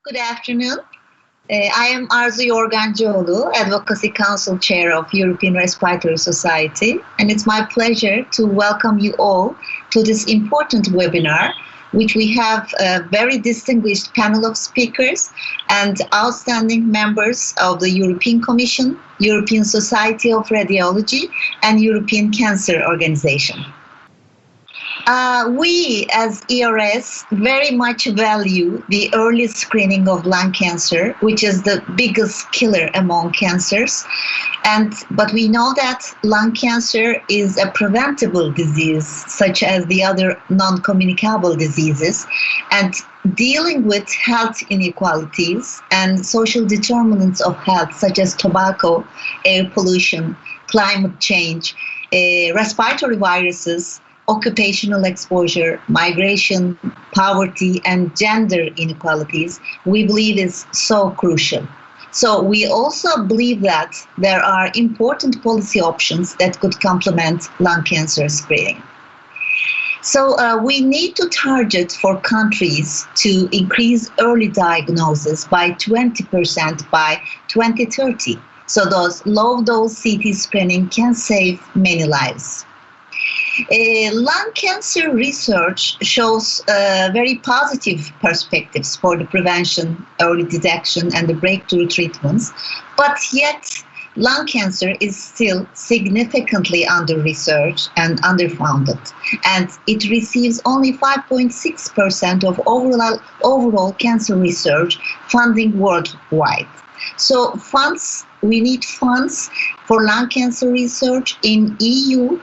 Good afternoon. I am Arzu Yorgancıoğlu, Advocacy Council Chair of European Respiratory Society, and it's my pleasure to welcome you all to this important webinar, which we have a very distinguished panel of speakers and outstanding members of the European Commission, European Society of Radiology, and European Cancer Organization. We, as ERS, very much value the early screening of lung cancer, which is the biggest killer among cancers. But we know that lung cancer is a preventable disease, such as the other non-communicable diseases. And dealing with health inequalities and social determinants of health, such as tobacco, air pollution, climate change, respiratory viruses, occupational exposure, migration, poverty, and gender inequalities, we believe is so crucial. So we also believe that there are important policy options that could complement lung cancer screening. So we need to target for countries to increase early diagnosis by 20% by 2030. So those low-dose CT screening can save many lives. Lung cancer research shows very positive perspectives for the prevention, early detection, and the breakthrough treatments, but yet lung cancer is still significantly under-researched and underfunded, and it receives only 5.6% of overall cancer research funding worldwide. So we need funds for lung cancer research in EU,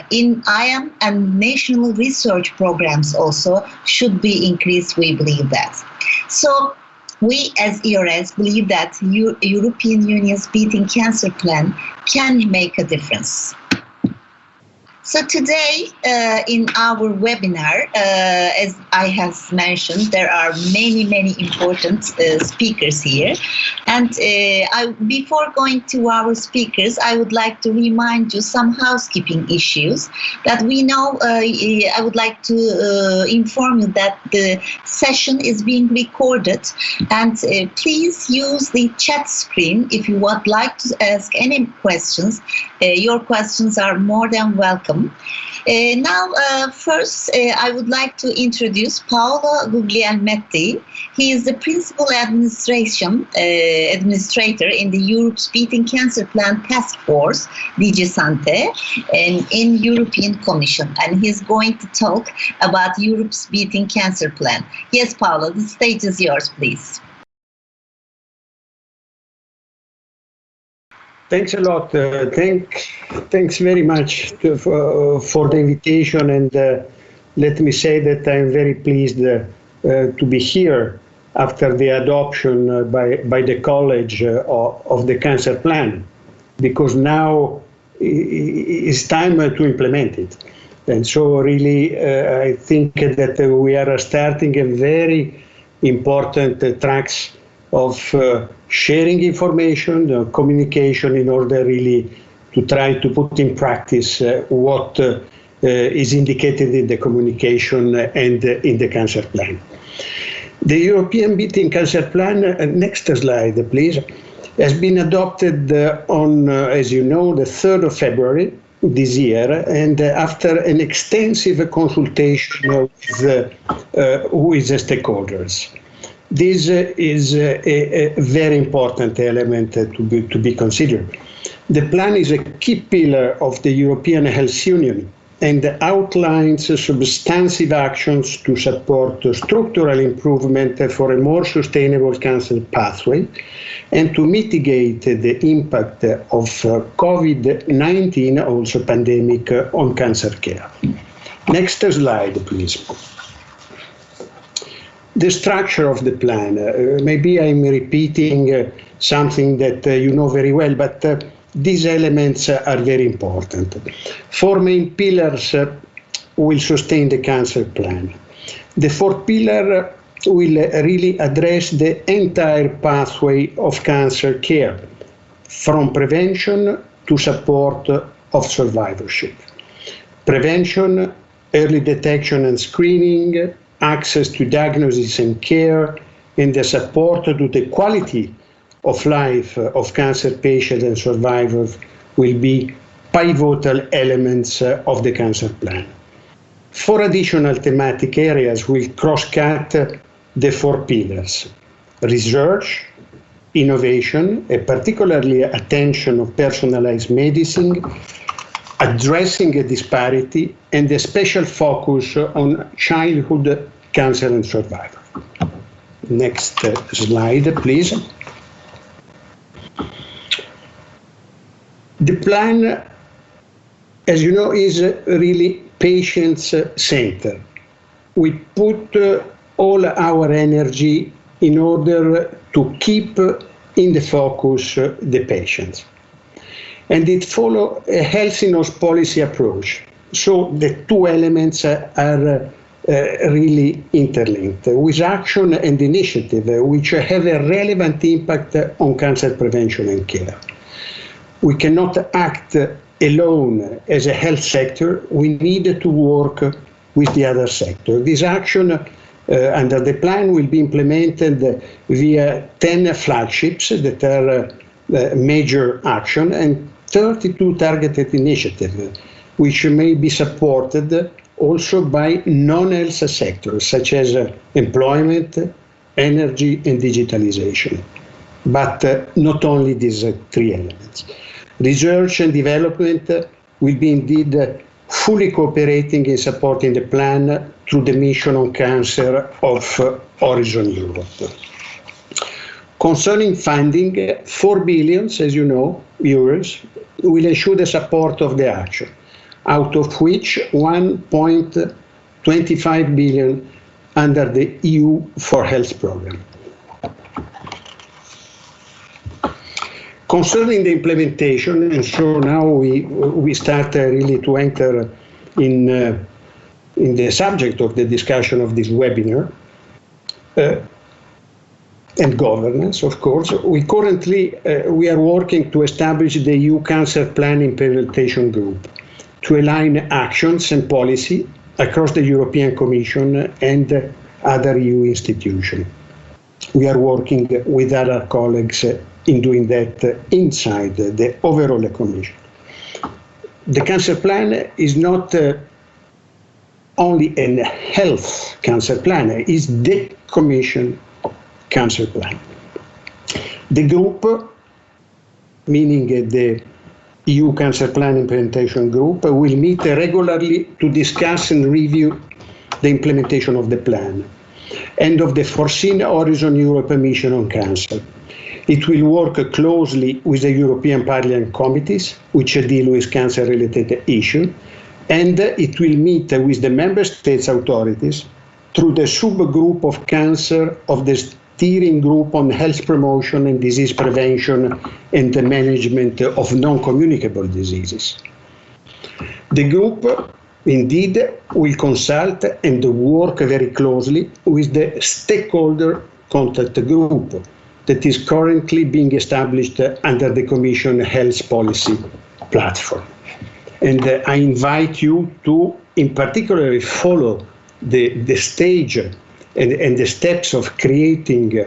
in IAM, and national research programs also should be increased, we believe that. So we as ERS believe that European Union's Beating Cancer Plan can make a difference. So today in our webinar, as I have mentioned, there are many important speakers here. And before going to our speakers, I would like to remind you some housekeeping issues that we know. I would like to inform you that the session is being recorded, and please use the chat screen if you would like to ask any questions. Your questions are more than welcome. First, I would like to introduce Paolo Guglielmetti. He is the Principal Administrator in the Europe's Beating Cancer Plan Task Force, DG Sante, in European Commission, and he's going to talk about Europe's Beating Cancer Plan. Yes, Paolo, the stage is yours, please. Thanks a lot. Thanks very much for the invitation, and let me say that I'm very pleased to be here after the adoption by the College of the Cancer Plan, because now it's time to implement it. And so really I think that we are starting a very important tracks of sharing information, communication, in order really to try to put in practice what is indicated in the communication and in the cancer plan. The European Beating Cancer Plan, next slide please, has been adopted on, as you know, the 3rd of February this year, and after an extensive consultation with the stakeholders. This is a very important element to be considered. The plan is a key pillar of the European Health Union and outlines substantive actions to support structural improvement for a more sustainable cancer pathway and to mitigate the impact of COVID-19, also pandemic, on cancer care. Next slide, please. The structure of the plan, maybe I'm repeating something that you know very well, but these elements are very important. 4 main pillars will sustain the cancer plan. The 4th pillar will really address the entire pathway of cancer care, from prevention to support of survivorship. Prevention, early detection and screening, access to diagnosis and care, and the support to the quality of life of cancer patients and survivors will be pivotal elements of the cancer plan. 4 additional thematic areas will cross-cut the 4 pillars: research, innovation, and particularly attention of personalized medicine, addressing a disparity, and a special focus on childhood cancer and survival. Next slide, please. The plan, as you know, is really patient-centered. We put all our energy in order to keep in the focus the patients. And it follows a health in policy approach. So the 2 elements are really interlinked, with action and initiative which have a relevant impact on cancer prevention and care. We cannot act alone as a health sector. We need to work with the other sector. This action under the plan will be implemented via 10 flagships that are major action and 32 targeted initiatives, which may be supported also by non-health sectors such as employment, energy, and digitalization. But not only these 3 elements. Research and development will be indeed fully cooperating in supporting the plan through the mission on cancer of Horizon Europe. Concerning funding, 4 billion, as you know, euros, will ensure the support of the action, out of which 1.25 billion under the EU for Health program. Concerning the implementation, and so now we start really to enter in the subject of the discussion of this webinar, and governance, of course. We are working to establish the EU Cancer Plan Implementation Group to align actions and policy across the European Commission and other EU institutions. We are working with other colleagues in doing that inside the overall Commission. The cancer plan is not only a health cancer plan, it is the Commission cancer plan. The group, meaning the EU Cancer Plan Implementation Group, will meet regularly to discuss and review the implementation of the plan and of the foreseen Horizon Europe mission on cancer. It will work closely with the European Parliament committees, which deal with cancer-related issues, and it will meet with the Member States authorities through the subgroup of cancer of the Steering Group on Health Promotion and Disease Prevention and the Management of Non-Communicable Diseases. The group, indeed, will consult and work very closely with the Stakeholder Contact Group that is currently being established under the Commission Health Policy Platform. And I invite you to, in particular, follow the stage and the steps of creating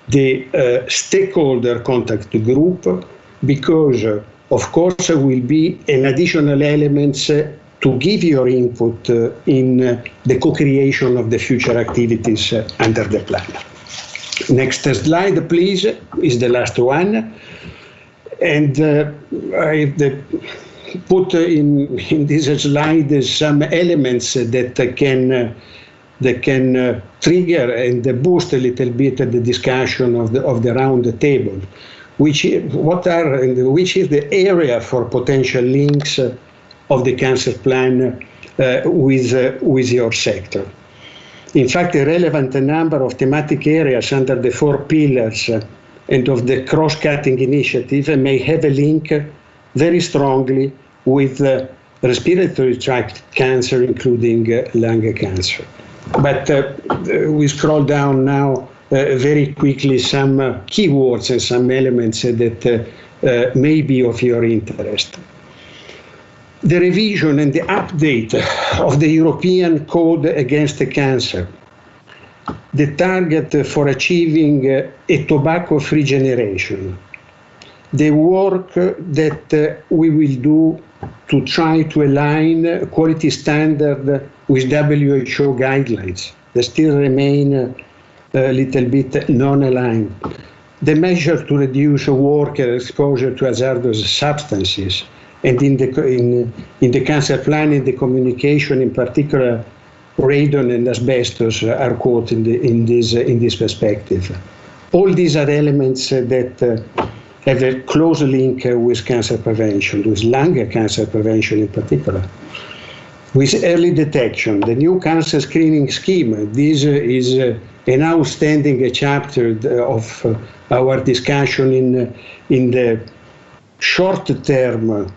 the Stakeholder Contact Group, because, of course, will be an additional element to give your input in the co-creation of the future activities under the plan. Next slide, please, is the last one. And I put in this slide some elements that can trigger and boost a little bit the discussion of the round table, which is the area for potential links of the cancer plan with your sector. In fact, a relevant number of thematic areas under the 4 pillars and of the cross-cutting initiative may have a link very strongly with respiratory tract cancer, including lung cancer. But we scroll down now very quickly some keywords and some elements that may be of your interest. The revision and the update of the European Code Against Cancer, the target for achieving a tobacco-free generation. The work that we will do to try to align quality standard with WHO guidelines that still remain a little bit non-aligned. The measure to reduce worker exposure to hazardous substances, and in the cancer plan and the communication, in particular, radon and asbestos are quoted in this perspective. All these are elements that have a close link with cancer prevention, with lung cancer prevention in particular. With early detection, the new cancer screening scheme, this is an outstanding chapter of our discussion in the short-term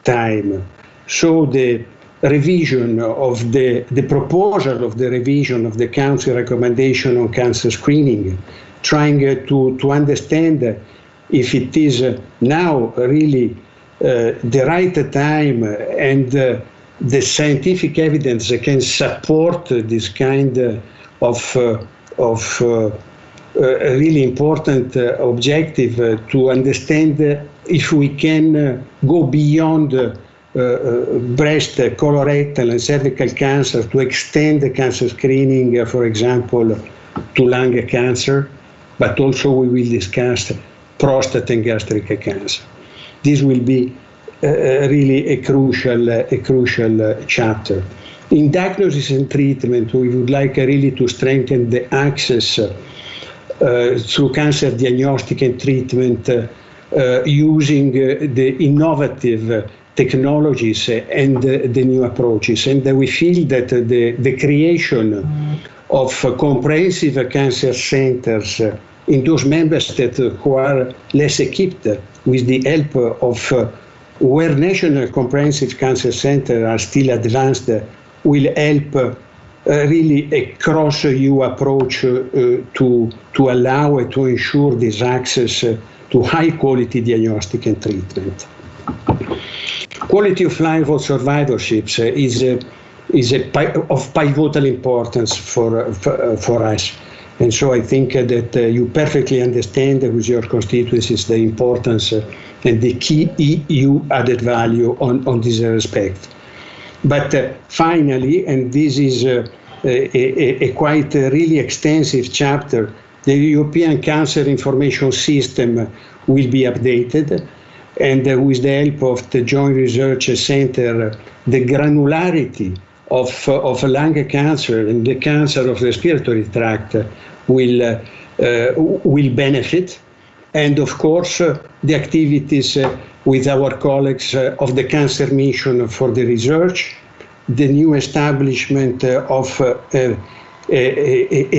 time. So the revision of the proposal of the revision of the Council recommendation on cancer screening, trying to understand if it is now really the right time and the scientific evidence can support this kind of really important objective to understand if we can go beyond breast, colorectal, and cervical cancer to extend the cancer screening, for example, to lung cancer, but also we will discuss prostate and gastric cancer. This will be really a crucial chapter. In diagnosis and treatment, we would like really to strengthen the access through cancer diagnostic and treatment using the innovative technologies and the new approaches. And we feel that the creation of comprehensive cancer centers in those member states who are less equipped, with the help of where national comprehensive cancer centers are still advanced, will help really a cross-EU approach to allow and to ensure this access to high-quality diagnostic and treatment. Quality of life of survivorship is of pivotal importance for us. And so I think that you perfectly understand with your constituencies the importance and the key EU added value on this respect. But finally, and this is a quite really extensive chapter, the European Cancer Information System will be updated, and with the help of the Joint Research Center, the granularity of lung cancer and the cancer of the respiratory tract will benefit. And of course, the activities with our colleagues of the Cancer Mission for the research, the new establishment of a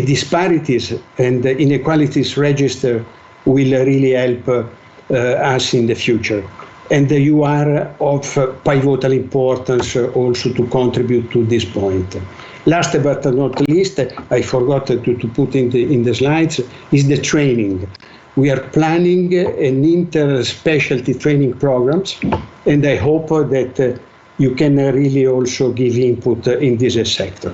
disparities and inequalities register will really help us in the future. And you are of pivotal importance also to contribute to this point. Last but not least, I forgot to put in the slides, is the training. We are planning an inter-specialty training programs, and I hope that you can really also give input in this sector.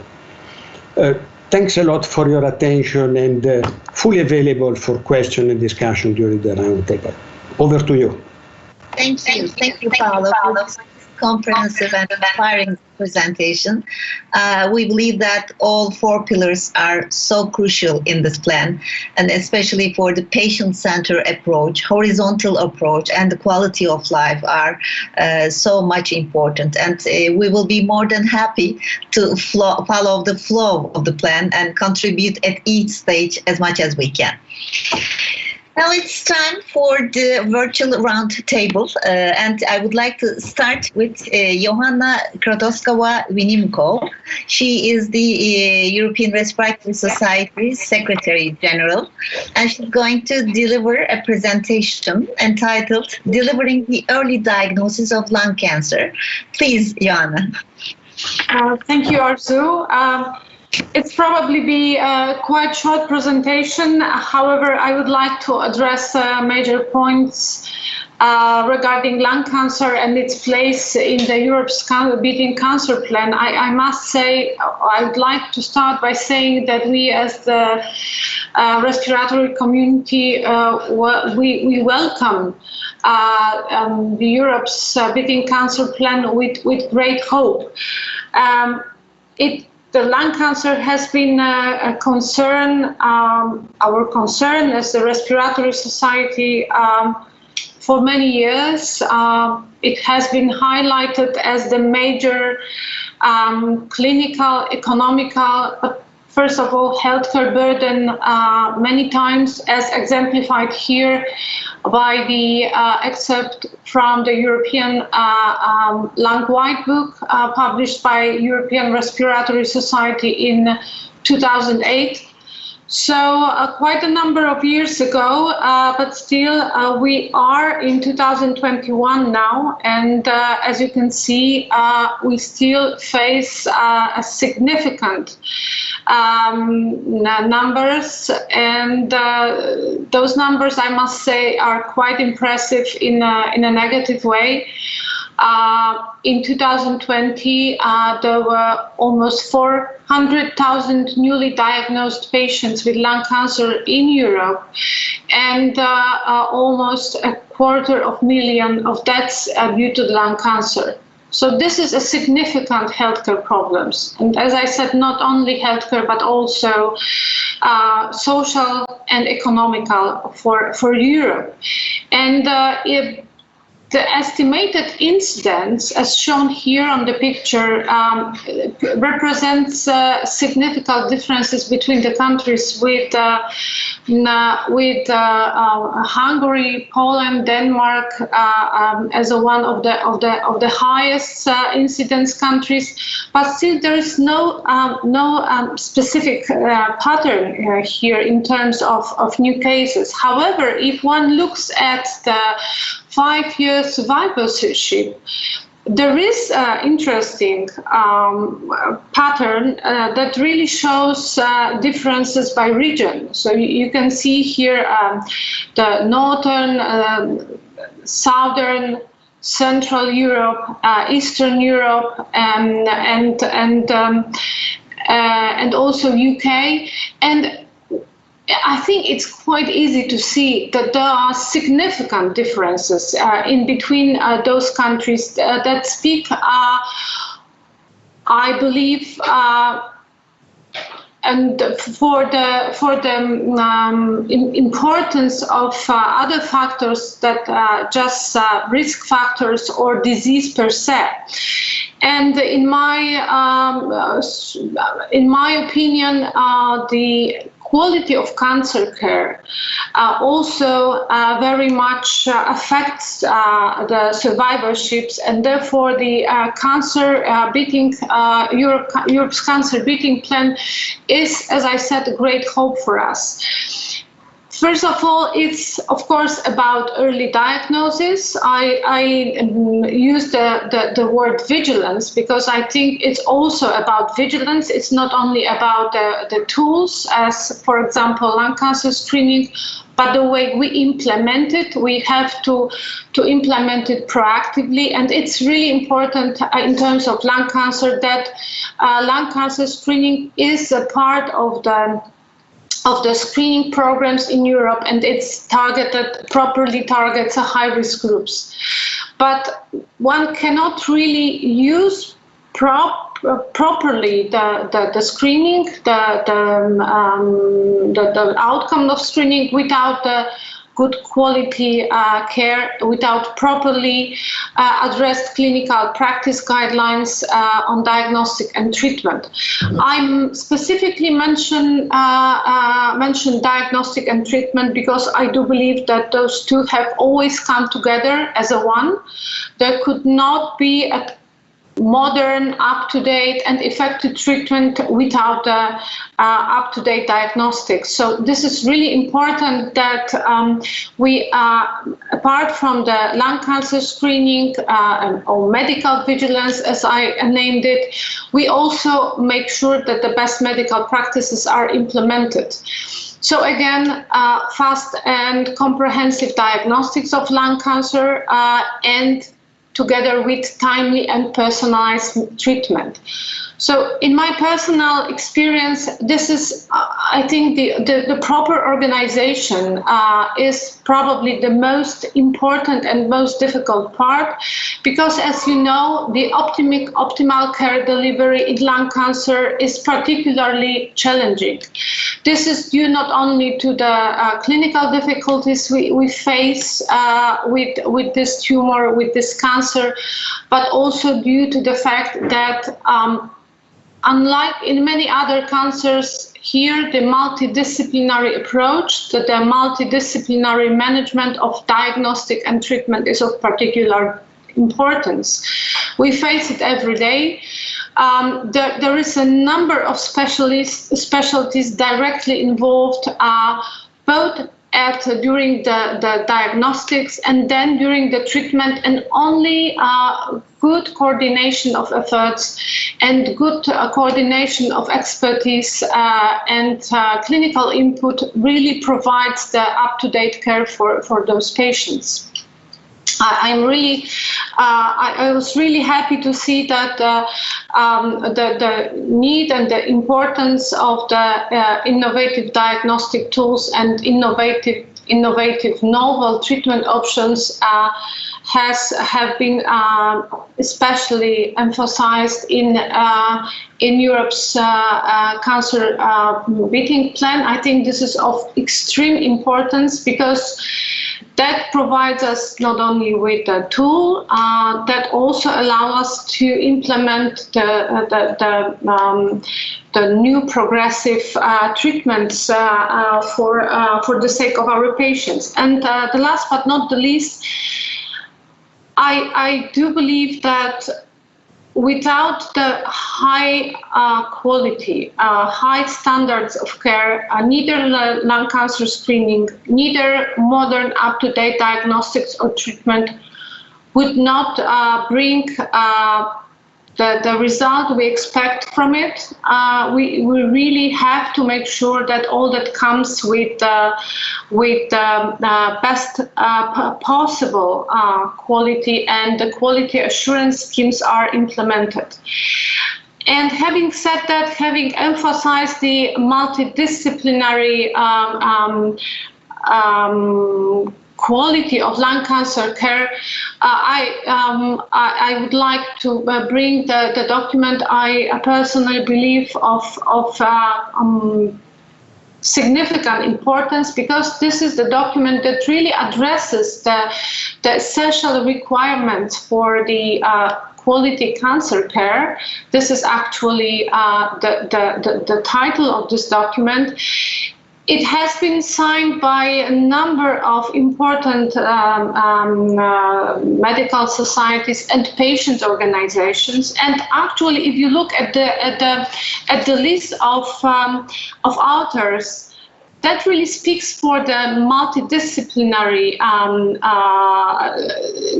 Thanks a lot for your attention, and fully available for question and discussion during the roundtable. Over to you. Thank you, Paolo, for this comprehensive and inspiring presentation. We believe that all 4 pillars are so crucial in this plan, and especially for the patient-centered approach, horizontal approach, and the quality of life are so much important. And we will be more than happy to follow the flow of the plan and contribute at each stage as much as we can. Now it's time for the virtual roundtable, and I would like to start with Johanna Kratoskova-Winimko. She is the European Respiratory Society's Secretary General, and she's going to deliver a presentation entitled Delivering the Early Diagnosis of Lung Cancer. Please, Johanna. Thank you, Arzu. It's probably be a quite short presentation. However, I would like to address major points regarding lung cancer and its place in the Europe's Beating Cancer Plan, I must say I would like to start by saying that we as the respiratory community, we welcome the Europe's Beating Cancer Plan with great hope. The lung cancer has been a concern, our concern as the Respiratory Society for many years. It has been highlighted as the major clinical, economical, but first of all, healthcare burden many times, as exemplified here by the excerpt from the European Lung White Book published by European Respiratory Society in 2008. So quite a number of years ago, but still we are in 2021 now, and as you can see, we still face a significant numbers, and those numbers, I must say, are quite impressive in a negative way. In 2020, there were almost 400,000 newly diagnosed patients with lung cancer in Europe, and almost 250,000 of deaths due to lung cancer. So this is a significant healthcare problems. And as I said, not only healthcare, but also social and economical for Europe. And the estimated incidence, as shown here on the picture, represents significant differences between the countries, with Hungary, Poland, Denmark as one of the highest incidence countries. But still, there is no specific pattern here in terms of new cases. However, if one looks at the 5-year survivorship, there is an interesting pattern that really shows differences by region. So you can see here the northern, southern, Central Europe, Eastern Europe, and also UK. And I think it's quite easy to see that there are significant differences in between those countries that speak, I believe, and for the importance of other factors that just risk factors or disease per se. And in my opinion, the quality of cancer care also very much affects the survivorships, and therefore the Europe's cancer beating plan is, as I said, a great hope for us. First of all, it's of course about early diagnosis. I use the word vigilance because I think it's also about vigilance. It's not only about the tools, as for example lung cancer screening, but the way we implement it. We have to implement it proactively, and it's really important in terms of lung cancer that lung cancer screening is a part of the screening programs in Europe, and it's properly targets high-risk groups. But one cannot really use properly the screening, the outcome of screening without the good quality care, without properly addressed clinical practice guidelines on diagnostic and treatment. I'm specifically mention diagnostic and treatment because I do believe that those two have always come together as a one. There could not be a modern, up-to-date and effective treatment without the up-to-date diagnostics. So this is really important that we, apart from the lung cancer screening or medical vigilance, as I named it, we also make sure that the best medical practices are implemented. So again, fast and comprehensive diagnostics of lung cancer and together with timely and personalized treatment. So in my personal experience, this is, I think, the proper organization is probably the most important and most difficult part, because as you know, the optimal care delivery in lung cancer is particularly challenging. This is due not only to the clinical difficulties we face with this tumor, with this cancer, but also due to the fact that unlike in many other cancers, here the multidisciplinary approach, the multidisciplinary management of diagnostic and treatment is of particular importance. We face it every day. There is a number of specialties directly involved, both during the diagnostics and then during the treatment, and only good coordination of efforts and good coordination of expertise and clinical input really provides the up-to-date care for those patients. I was really happy to see that the need and the importance of the innovative diagnostic tools and innovative novel treatment options have been especially emphasized in Europe's cancer beating plan. I think this is of extreme importance because that provides us not only with a tool that also allow us to implement the new progressive treatments for the sake of our patients. And the last but not the least, I do believe that without the high quality, high standards of care, neither lung cancer screening, neither modern up-to-date diagnostics or treatment would not bring the result we expect from it. We really have to make sure that all that comes with the best possible quality and the quality assurance schemes are implemented. And having said that, having emphasized the multidisciplinary quality of lung cancer care, I would like to bring the document I personally believe of significant importance, because this is the document that really addresses the essential requirements for the quality cancer care. This is actually the title of this document. It has been signed by a number of important medical societies and patient organizations. And actually, if you look at the list of authors, that really speaks for the multidisciplinary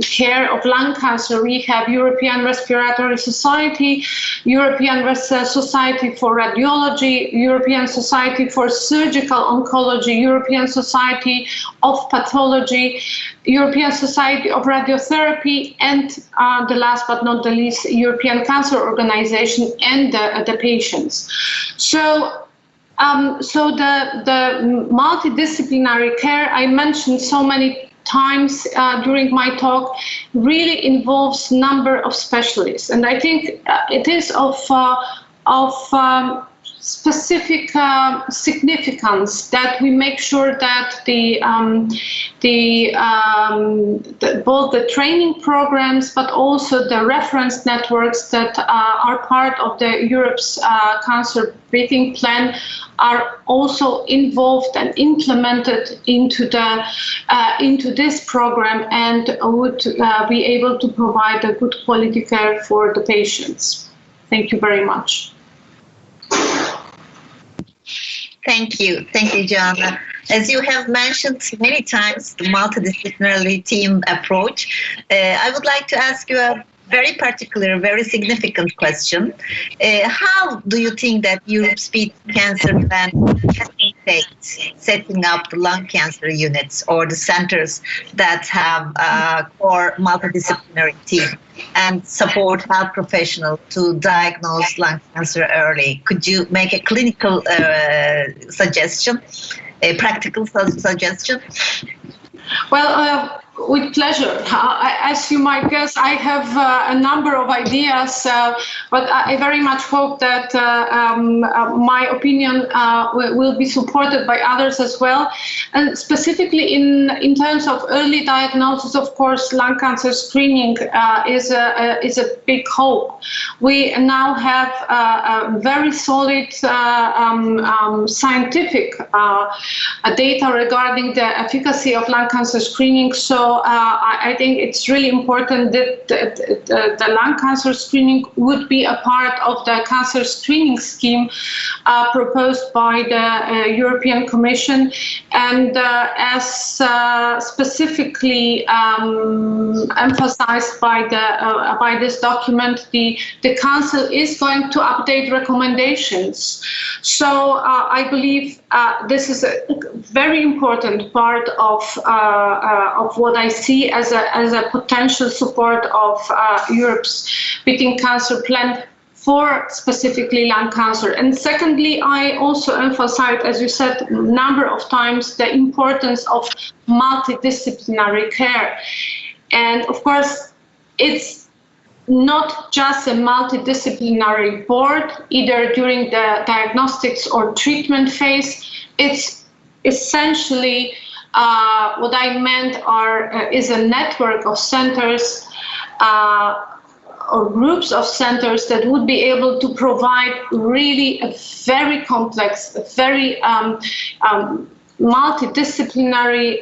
care of lung cancer. We have European Respiratory Society, European Society for Radiology, European Society for Surgical Oncology, European Society of Pathology, European Society of Radiotherapy, and the last but not the least, European Cancer Organization and the patients. So the multidisciplinary care I mentioned so many times during my talk really involves a number of specialists, and I think it is of specific significance that we make sure that both the training programs but also the reference networks that are part of the Europe's cancer beating plan are also involved and implemented into this program and would be able to provide a good quality care for the patients. Thank you very much. Thank you, Joanna. As you have mentioned many times, the multidisciplinary team approach, I would like to ask you a very particular, very significant question. How do you think that Europe's beating cancer plan has been states setting up the lung cancer units or the centers that have a core multidisciplinary team and support health professionals to diagnose lung cancer early. Could you make a clinical suggestion, a practical suggestion? Well, with pleasure. As you might guess, I have a number of ideas, but I very much hope that my opinion will be supported by others as well. And specifically in terms of early diagnosis, of course, lung cancer screening is a big hope. We now have a very solid scientific data regarding the efficacy of lung cancer screening. So I think it's really important that the lung cancer screening would be a part of the cancer screening scheme proposed by the European Commission, and as specifically emphasized by this document, the Council is going to update recommendations. So I believe this is a very important part of what I see as a potential support of Europe's Beating Cancer Plan for specifically lung cancer. And secondly, I also emphasize, as you said a number of times, the importance of multidisciplinary care. And of course, it's not just a multidisciplinary board, either during the diagnostics or treatment phase. It's essentially what I meant is a network of centers or groups of centers that would be able to provide really a very complex, very multidisciplinary,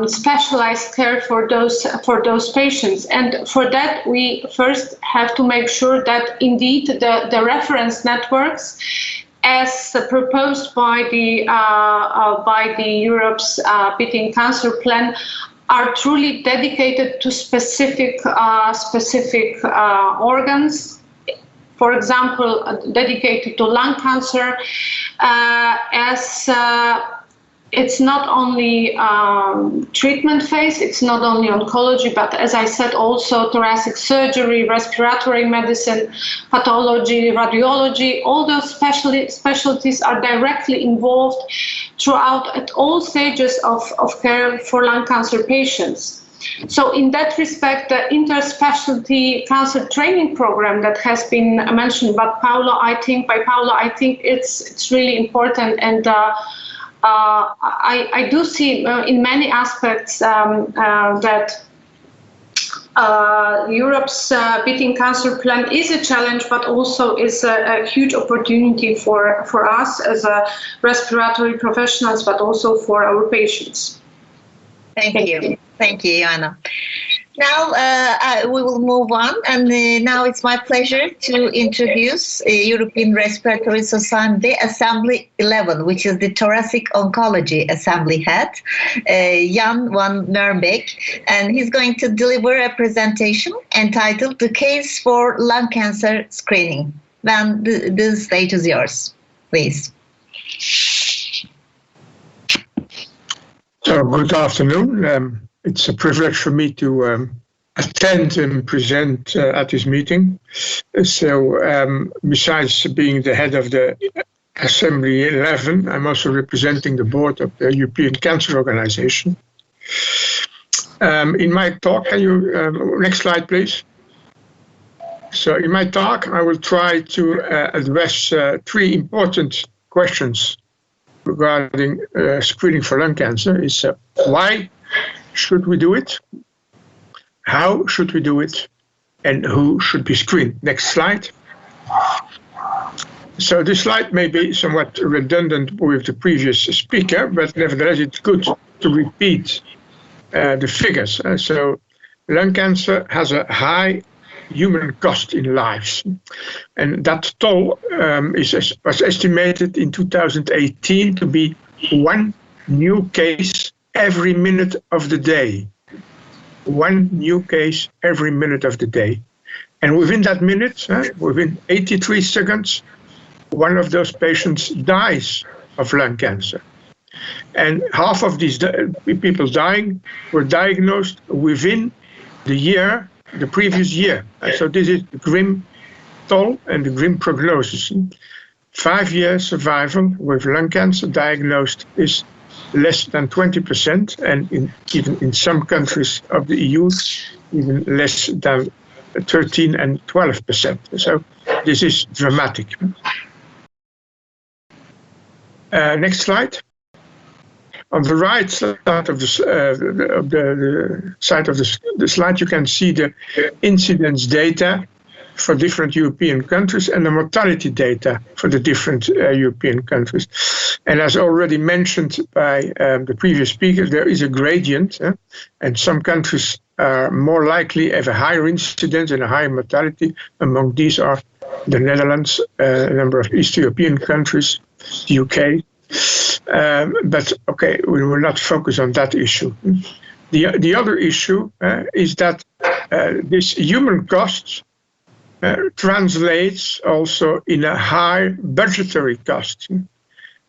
specialized care for those patients. And for that, we first have to make sure that indeed the reference networks, as proposed by the Europe's Beating Cancer Plan, are truly dedicated to specific organs. For example, dedicated to lung cancer, as it's not only treatment phase, it's not only oncology, but as I said, also thoracic surgery, respiratory medicine, pathology, radiology. All those specialties are directly involved throughout at all stages of care for lung cancer patients. So in that respect, the interspecialty cancer training program that has been mentioned by Paula, I think it's really important, and I do see in many aspects that Europe's Beating Cancer Plan is a challenge, but also is a huge opportunity for us as respiratory professionals, but also for our patients. Thank you. Thank you, Joanna. Now we will move on, and now it's my pleasure to introduce European Respiratory Society Assembly 11, which is the Thoracic Oncology Assembly head, Jan van Merbeek, and he's going to deliver a presentation entitled "The Case for Lung Cancer Screening." Van, the stage is yours, please. So, good afternoon. It's a privilege for me to attend and present at this meeting. So, besides being the head of the Assembly 11, I'm also representing the board of the European Cancer Organization. In my talk, can you, next slide, please? So, in my talk, I will try to address three important questions regarding screening for lung cancer. Is why should we do it? How should we do it? And who should be screened? Next slide. So this slide may be somewhat redundant with the previous speaker, but nevertheless it's good to repeat the figures. So lung cancer has a high human cost in lives, and that toll was estimated in 2018 to be 1 new case every minute of the day. 1 new case every minute of the day. And within that minute, within 83 seconds, one of those patients dies of lung cancer. And half of these people dying were diagnosed within the previous year. So this is the grim toll and the grim prognosis. 5-year survival with lung cancer diagnosed is less than 20%, and even in some countries of the EU, even less than 13 and 12%. So this is dramatic. Next slide. On the right side of the side of the slide, you can see the incidence data for different European countries and the mortality data for the different European countries. And as already mentioned by the previous speaker, there is a gradient, and some countries are more likely have a higher incidence and a higher mortality. Among these are the Netherlands, a number of East European countries, the UK. But okay, we will not focus on that issue. The other issue is that this human cost translates also in a high budgetary cost.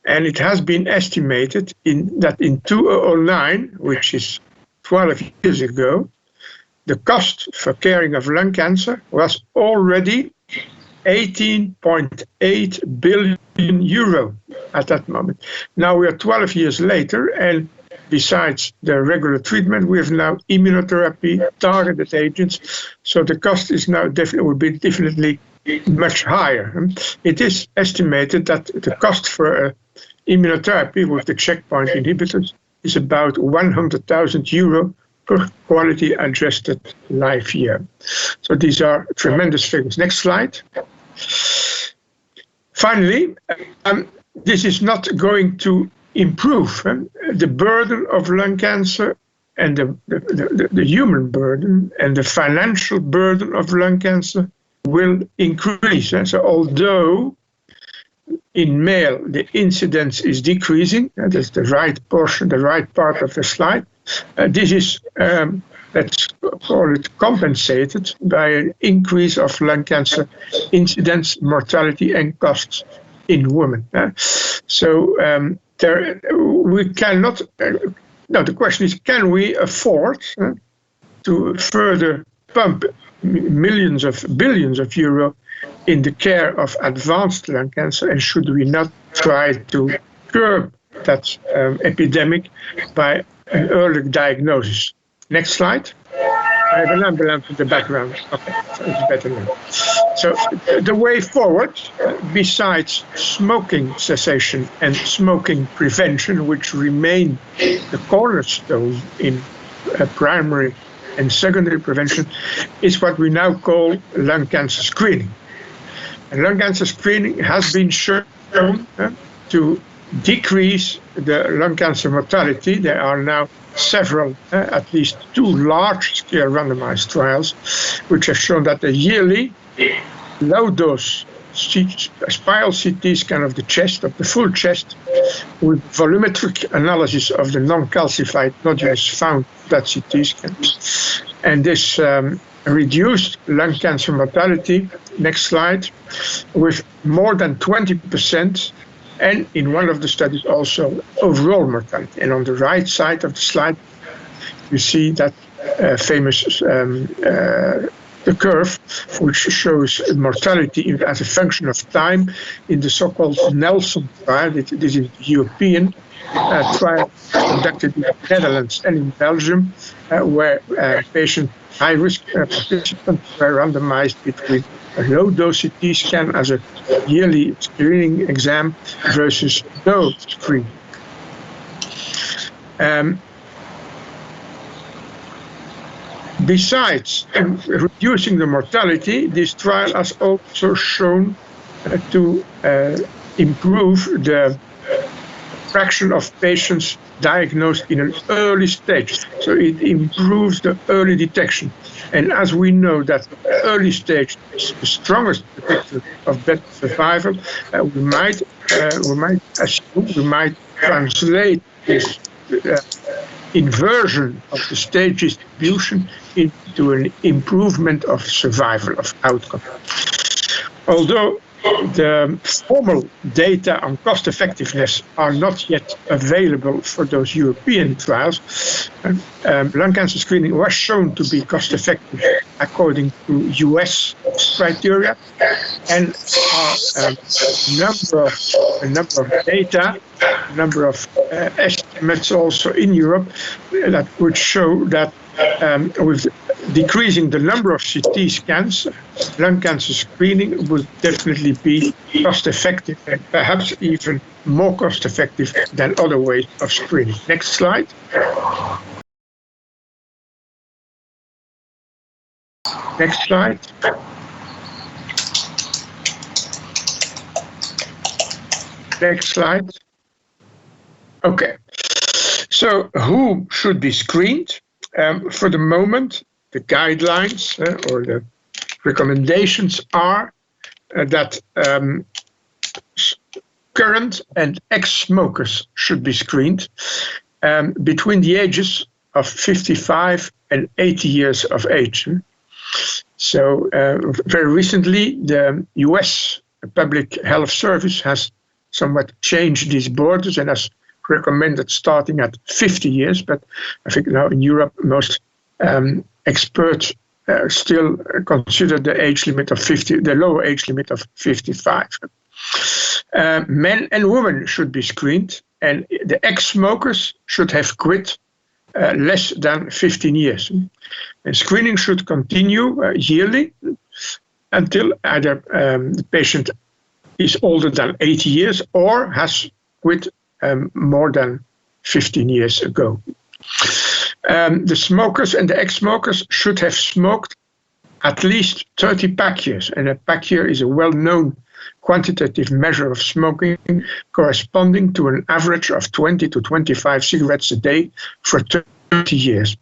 And it has been estimated that in 2009, which is 12 years ago, the cost for caring of lung cancer was already 18.8 billion euro at that moment. Now we are 12 years later, and besides the regular treatment, we have now immunotherapy, targeted agents. So the cost is now definitely much higher. It is estimated that the cost for immunotherapy with the checkpoint inhibitors is about 100,000 euro per quality adjusted life year. So these are tremendous figures. Next slide. Finally, this is not going to improve the burden of lung cancer and the human burden and the financial burden of lung cancer will increase. So although in male the incidence is decreasing, that's the right portion, the right part of the slide, this is, let's call it, compensated by an increase of lung cancer incidence, mortality and costs in women. So we cannot, no, the question is, can we afford to further pump billions of euro in the care of advanced lung cancer, and should we not try to curb that epidemic by an early diagnosis? Next slide. I have an ambulance in the background. Okay, so it's better now. So the way forward, besides smoking cessation and smoking prevention, which remain the cornerstone in primary and secondary prevention, is what we now call lung cancer screening. And lung cancer screening has been shown to decrease the lung cancer mortality. There are now several, at least 2 large-scale randomized trials, which have shown that a yearly low-dose spiral CT scan of the chest, of the full chest, with volumetric analysis of the non-calcified nodules found that CT scan. And this reduced lung cancer mortality, next slide, with more than 20%, and in one of the studies also overall mortality. And on the right side of the slide, you see that famous the curve, which shows mortality as a function of time in the so-called Nelson trial. This is a European trial conducted in the Netherlands and in Belgium, where high-risk participants were randomized between a low-dose CT scan as a yearly screening exam versus no screening. Besides reducing the mortality, this trial has also shown to improve the fraction of patients diagnosed in an early stage. So it improves the early detection. And as we know that early stage is the strongest predictor of better survival, we might translate this inversion of the stage distribution into an improvement of survival, of outcome. Although the formal data on cost effectiveness are not yet available for those European trials. Lung cancer screening was shown to be cost effective according to US criteria, and a number of data, a number of estimates also in Europe that would show that with decreasing the number of CT scans, lung cancer screening would definitely be cost effective, and perhaps even more cost effective than other ways of screening. Next slide. Next slide. Next slide. Okay. So who should be screened? For the moment, the guidelines or the recommendations are that current and ex-smokers should be screened between the ages of 55 and 80 years of age. So very recently, the US Public Health Service has somewhat changed these borders and has recommended starting at 50 years, but I think now in Europe most experts still consider the age limit of 50, the lower age limit of 55. Men and women should be screened, and the ex-smokers should have quit less than 15 years. And screening should continue yearly until either the patient is older than 80 years or has quit more than 15 years ago. The smokers and the ex-smokers should have smoked at least 30 pack years, and a pack year is a well-known quantitative measure of smoking corresponding to an average of 20 to 25 cigarettes a day for 30 years.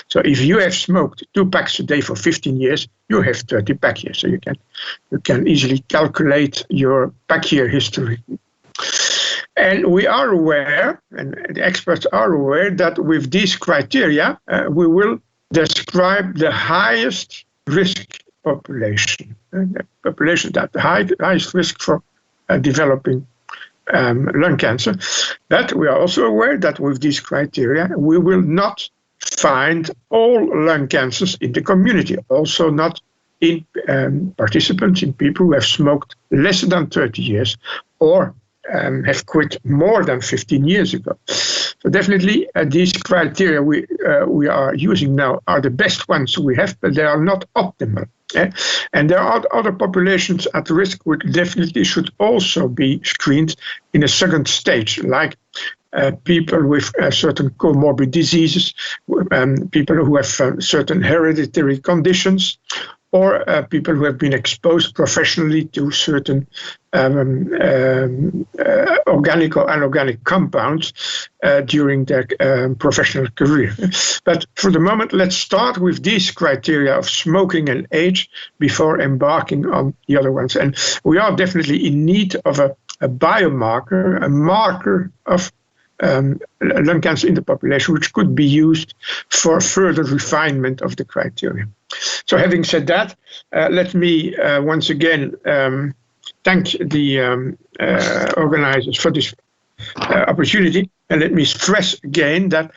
So if you have smoked 2 packs a day for 15 years, you have 30 pack years. So you can easily calculate your pack year history. And we are aware, and the experts are aware, that with these criteria, we will describe the highest risk population, the population that the highest risk for developing lung cancer. But we are also aware that with these criteria, we will not find all lung cancers in the community, also not in participants, in people who have smoked less than 30 years or have quit more than 15 years ago. So definitely these criteria we are using now are the best ones we have, but they are not optimal. And there are other populations at risk which definitely should also be screened in a second stage, like people with certain comorbid diseases, people who have certain hereditary conditions, or people who have been exposed professionally to certain organic or inorganic compounds during their professional career. But for the moment, let's start with these criteria of smoking and age before embarking on the other ones. And we are definitely in need of a biomarker, a marker of lung cancer in the population, which could be used for further refinement of the criteria. So having said that, let me once again thank the organizers for this opportunity. And let me stress again that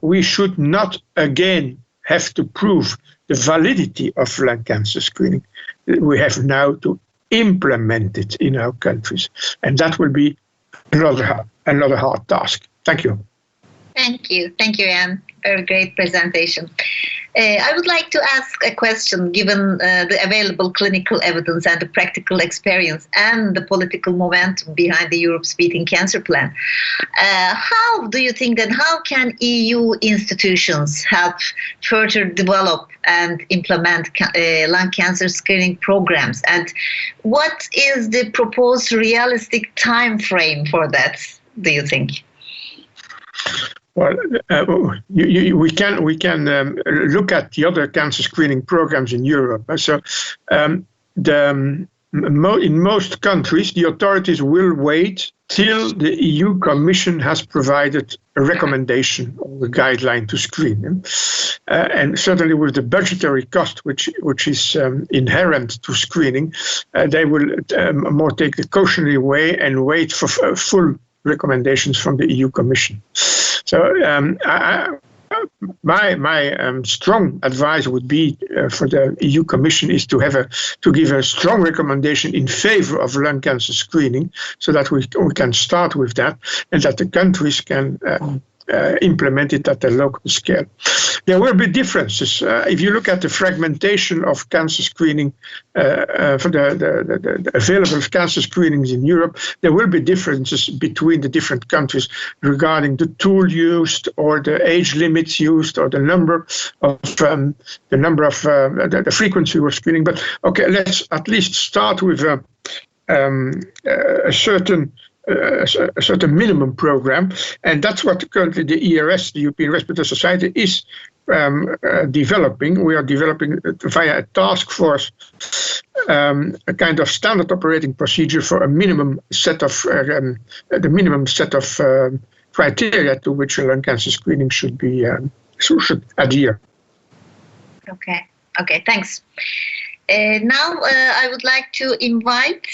we should not again have to prove the validity of lung cancer screening. We have now to implement it in our countries. And that will be another hard task. Thank you. Thank you, Jan. Very great presentation. I would like to ask a question, given the available clinical evidence and the practical experience and the political momentum behind the Europe's Beating Cancer Plan. How do you think that how can EU institutions help further develop and implement lung cancer screening programs? And what is the proposed realistic time frame for that, do you think? Well, we can look at the other cancer screening programs in Europe. So, in most countries, the authorities will wait until the EU Commission has provided a recommendation or a guideline to screen. And certainly with the budgetary cost, which is inherent to screening, they will more take the cautionary way and wait for full recommendations from the EU Commission. So my strong advice would be for the EU Commission is to give a strong recommendation in favor of lung cancer screening, so that we can start with that, and that the countries can implement it at a local scale. There will be differences. If you look at the fragmentation of cancer screening, for the available cancer screenings in Europe, there will be differences between the different countries regarding the tool used, or the age limits used, or the number of the frequency of screening. But okay, let's at least start with a certain minimum program, and that's what currently the ERS, the European Respiratory Society, is developing. We are developing via a task force a kind of standard operating procedure for a minimum set of criteria to which lung cancer screening should adhere. Okay, thanks. Now I would like to invite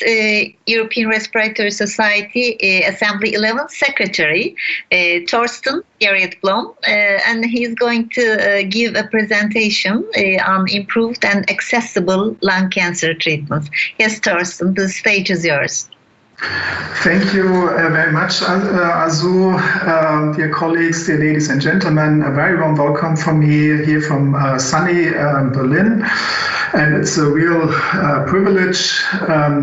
European Respiratory Society Assembly 11 Secretary Torsten Gerrit-Blom, and he's going to give a presentation on improved and accessible lung cancer treatments. Yes, Torsten, the stage is yours. Thank you very much, Azu. Dear colleagues, dear ladies and gentlemen, a very warm welcome from me here from sunny Berlin. And it's a real privilege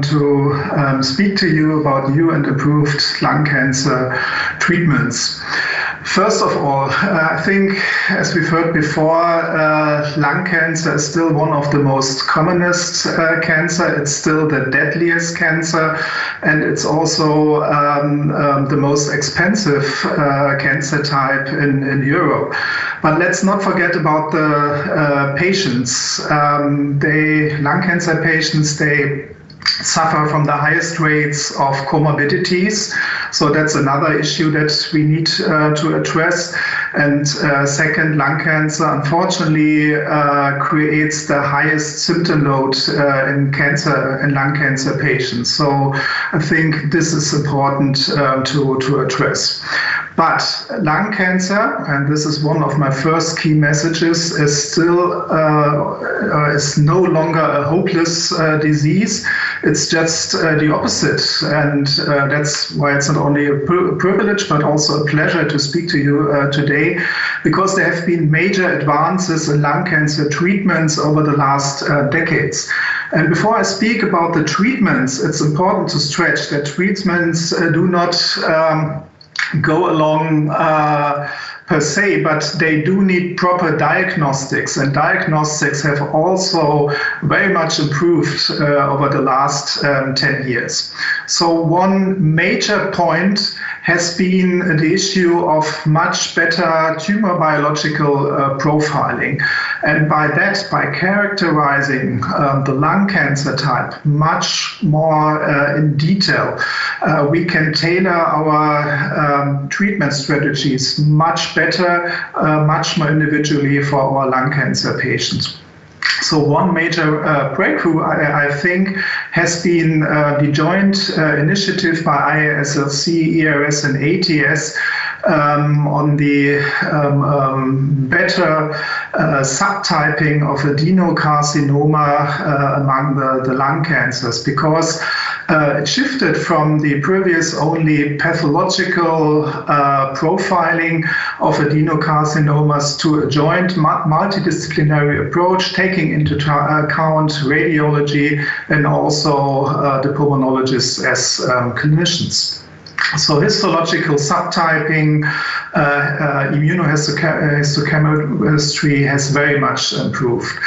to speak to you about new and improved lung cancer treatments. First of all, I think, as we've heard before, lung cancer is still one of the most commonest cancer. It's still the deadliest cancer, and it's also the most expensive cancer type in Europe. But let's not forget about the patients. Lung cancer patients, they suffer from the highest rates of comorbidities. So that's another issue that we need to address. And second, lung cancer unfortunately creates the highest symptom load in lung cancer patients. So I think this is important to address. But lung cancer, and this is one of my first key messages, is no longer a hopeless disease. It's just the opposite, and that's why it's not only a privilege but also a pleasure to speak to you today, because there have been major advances in lung cancer treatments over the last decades. And before I speak about the treatments, it's important to stretch that treatments do not go along per se, but they do need proper diagnostics, and diagnostics have also very much improved over the last 10 years. So one major point has been the issue of much better tumor biological profiling. And by that, by characterizing the lung cancer type much more in detail, we can tailor our treatment strategies much better, much more individually for our lung cancer patients. So one major breakthrough, I think, has been the joint initiative by IASLC, ERS, and ATS on the better subtyping of adenocarcinoma among the lung cancers, because it shifted from the previous only pathological profiling of adenocarcinomas to a joint multidisciplinary approach, taking into account radiology and also the pulmonologists as clinicians. So histological subtyping, immunohistochemistry has very much improved.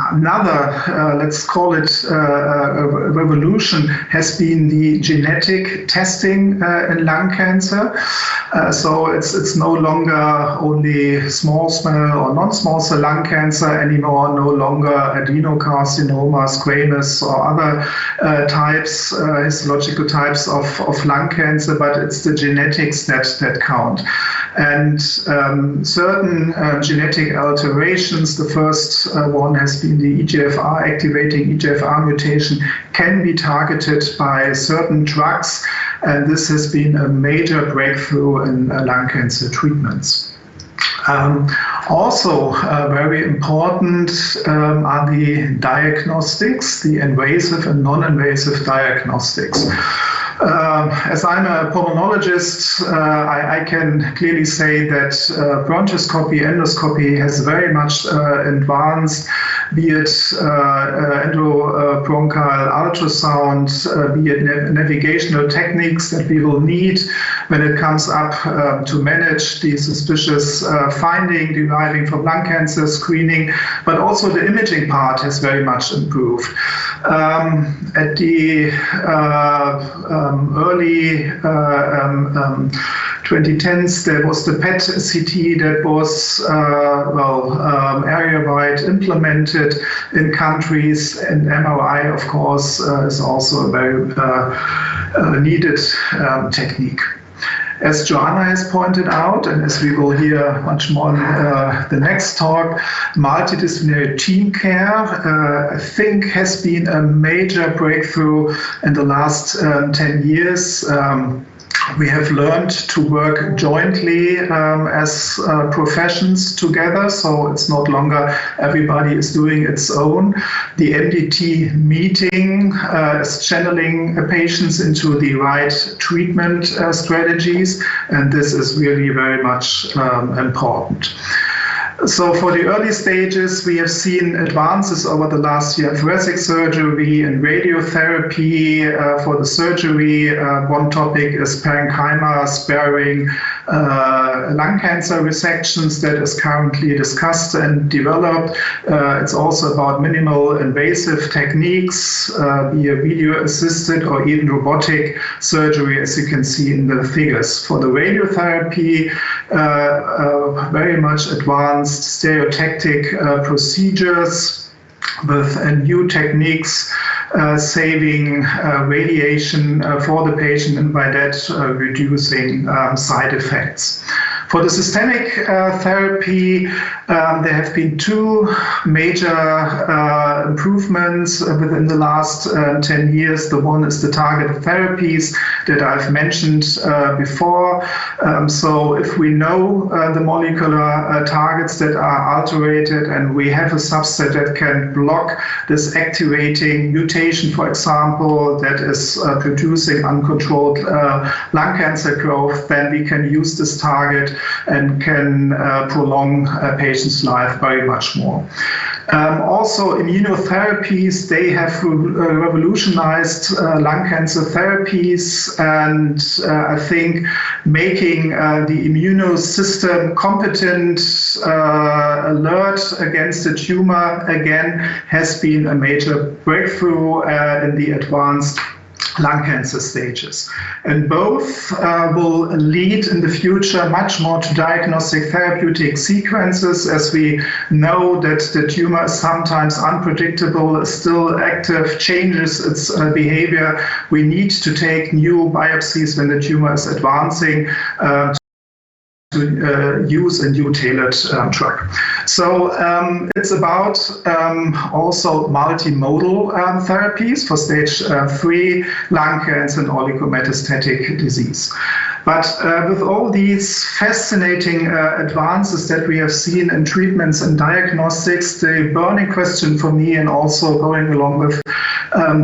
Another, let's call it a revolution, has been the genetic testing in lung cancer. So it's no longer only small cell or non-small cell lung cancer anymore, no longer adenocarcinoma, squamous or other types, histological types of lung cancer, but it's the genetics that count. And certain genetic alterations, the first one has been the EGFR, activating EGFR mutation, can be targeted by certain drugs, and this has been a major breakthrough in lung cancer treatments. Also very important are the diagnostics, the invasive and non-invasive diagnostics. As I'm a pulmonologist, I can clearly say that bronchoscopy, endoscopy has very much advanced, be it endobronchial ultrasound, be it navigational techniques that we will need when it comes up to manage the suspicious finding deriving from lung cancer screening, but also the imaging part has very much improved. At the early 2010s, there was the PET CT that was area-wide implemented in countries, and MRI, of course, is also a very needed technique. As Joanna has pointed out, and as we will hear much more in the next talk, multidisciplinary team care, I think, has been a major breakthrough in the last 10 years. We have learned to work jointly as professions together, so it's not longer everybody is doing its own. The MDT meeting is channeling patients into the right treatment strategies, and this is really very much important. So for the early stages, we have seen advances over the last year, thoracic surgery and radiotherapy for the surgery. One topic is parenchyma sparing lung cancer resections that is currently discussed and developed. It's also about minimal invasive techniques, be it video-assisted or even robotic surgery, as you can see in the figures. For the radiotherapy, very much advanced stereotactic procedures with new techniques saving radiation for the patient and by that reducing side effects. For the systemic therapy, there have been two major improvements within the last 10 years. The one is the targeted therapies that I've mentioned before. So if we know the molecular targets that are alterated and we have a subset that can block this activating mutation, for example, that is producing uncontrolled lung cancer growth, then we can use this target and can prolong a patient's life very much more. Also, immunotherapies, they have revolutionized lung cancer therapies, and I think making the immune system competent, alert against the tumor, again, has been a major breakthrough in the advanced lung cancer stages. And both will lead in the future much more to diagnostic therapeutic sequences, as we know that the tumor is sometimes unpredictable, still active, changes its behavior. We need to take new biopsies when the tumor is advancing to use a new tailored drug. So it's about also multimodal therapies for stage 3 lung cancer and oligometastatic disease. But with all these fascinating advances that we have seen in treatments and diagnostics, the burning question for me, and also going along with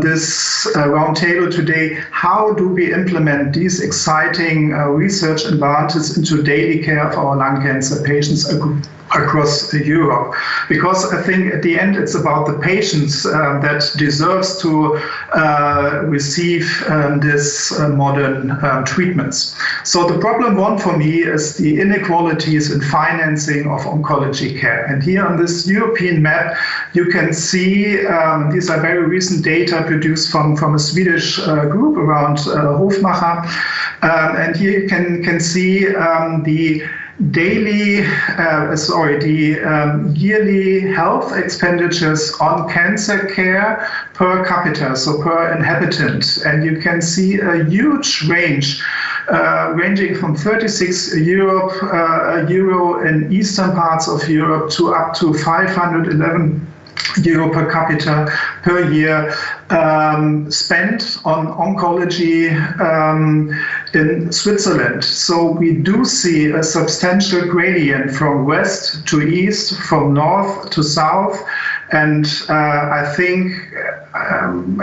this roundtable today, how do we implement these exciting research advances into daily care of our lung cancer patients across Europe, because I think at the end it's about the patients that deserves to receive this modern treatments. So the problem one for me is the inequalities in financing of oncology care. And here on this European map, you can see these are very recent data produced from a Swedish group around Hofmacher, and here you can see the yearly health expenditures on cancer care per capita, so per inhabitant. And you can see a huge range, ranging from 36 euro in eastern parts of Europe to up to 511 euro per capita per year spent on oncology in Switzerland. So we do see a substantial gradient from west to east, from north to south. And I think,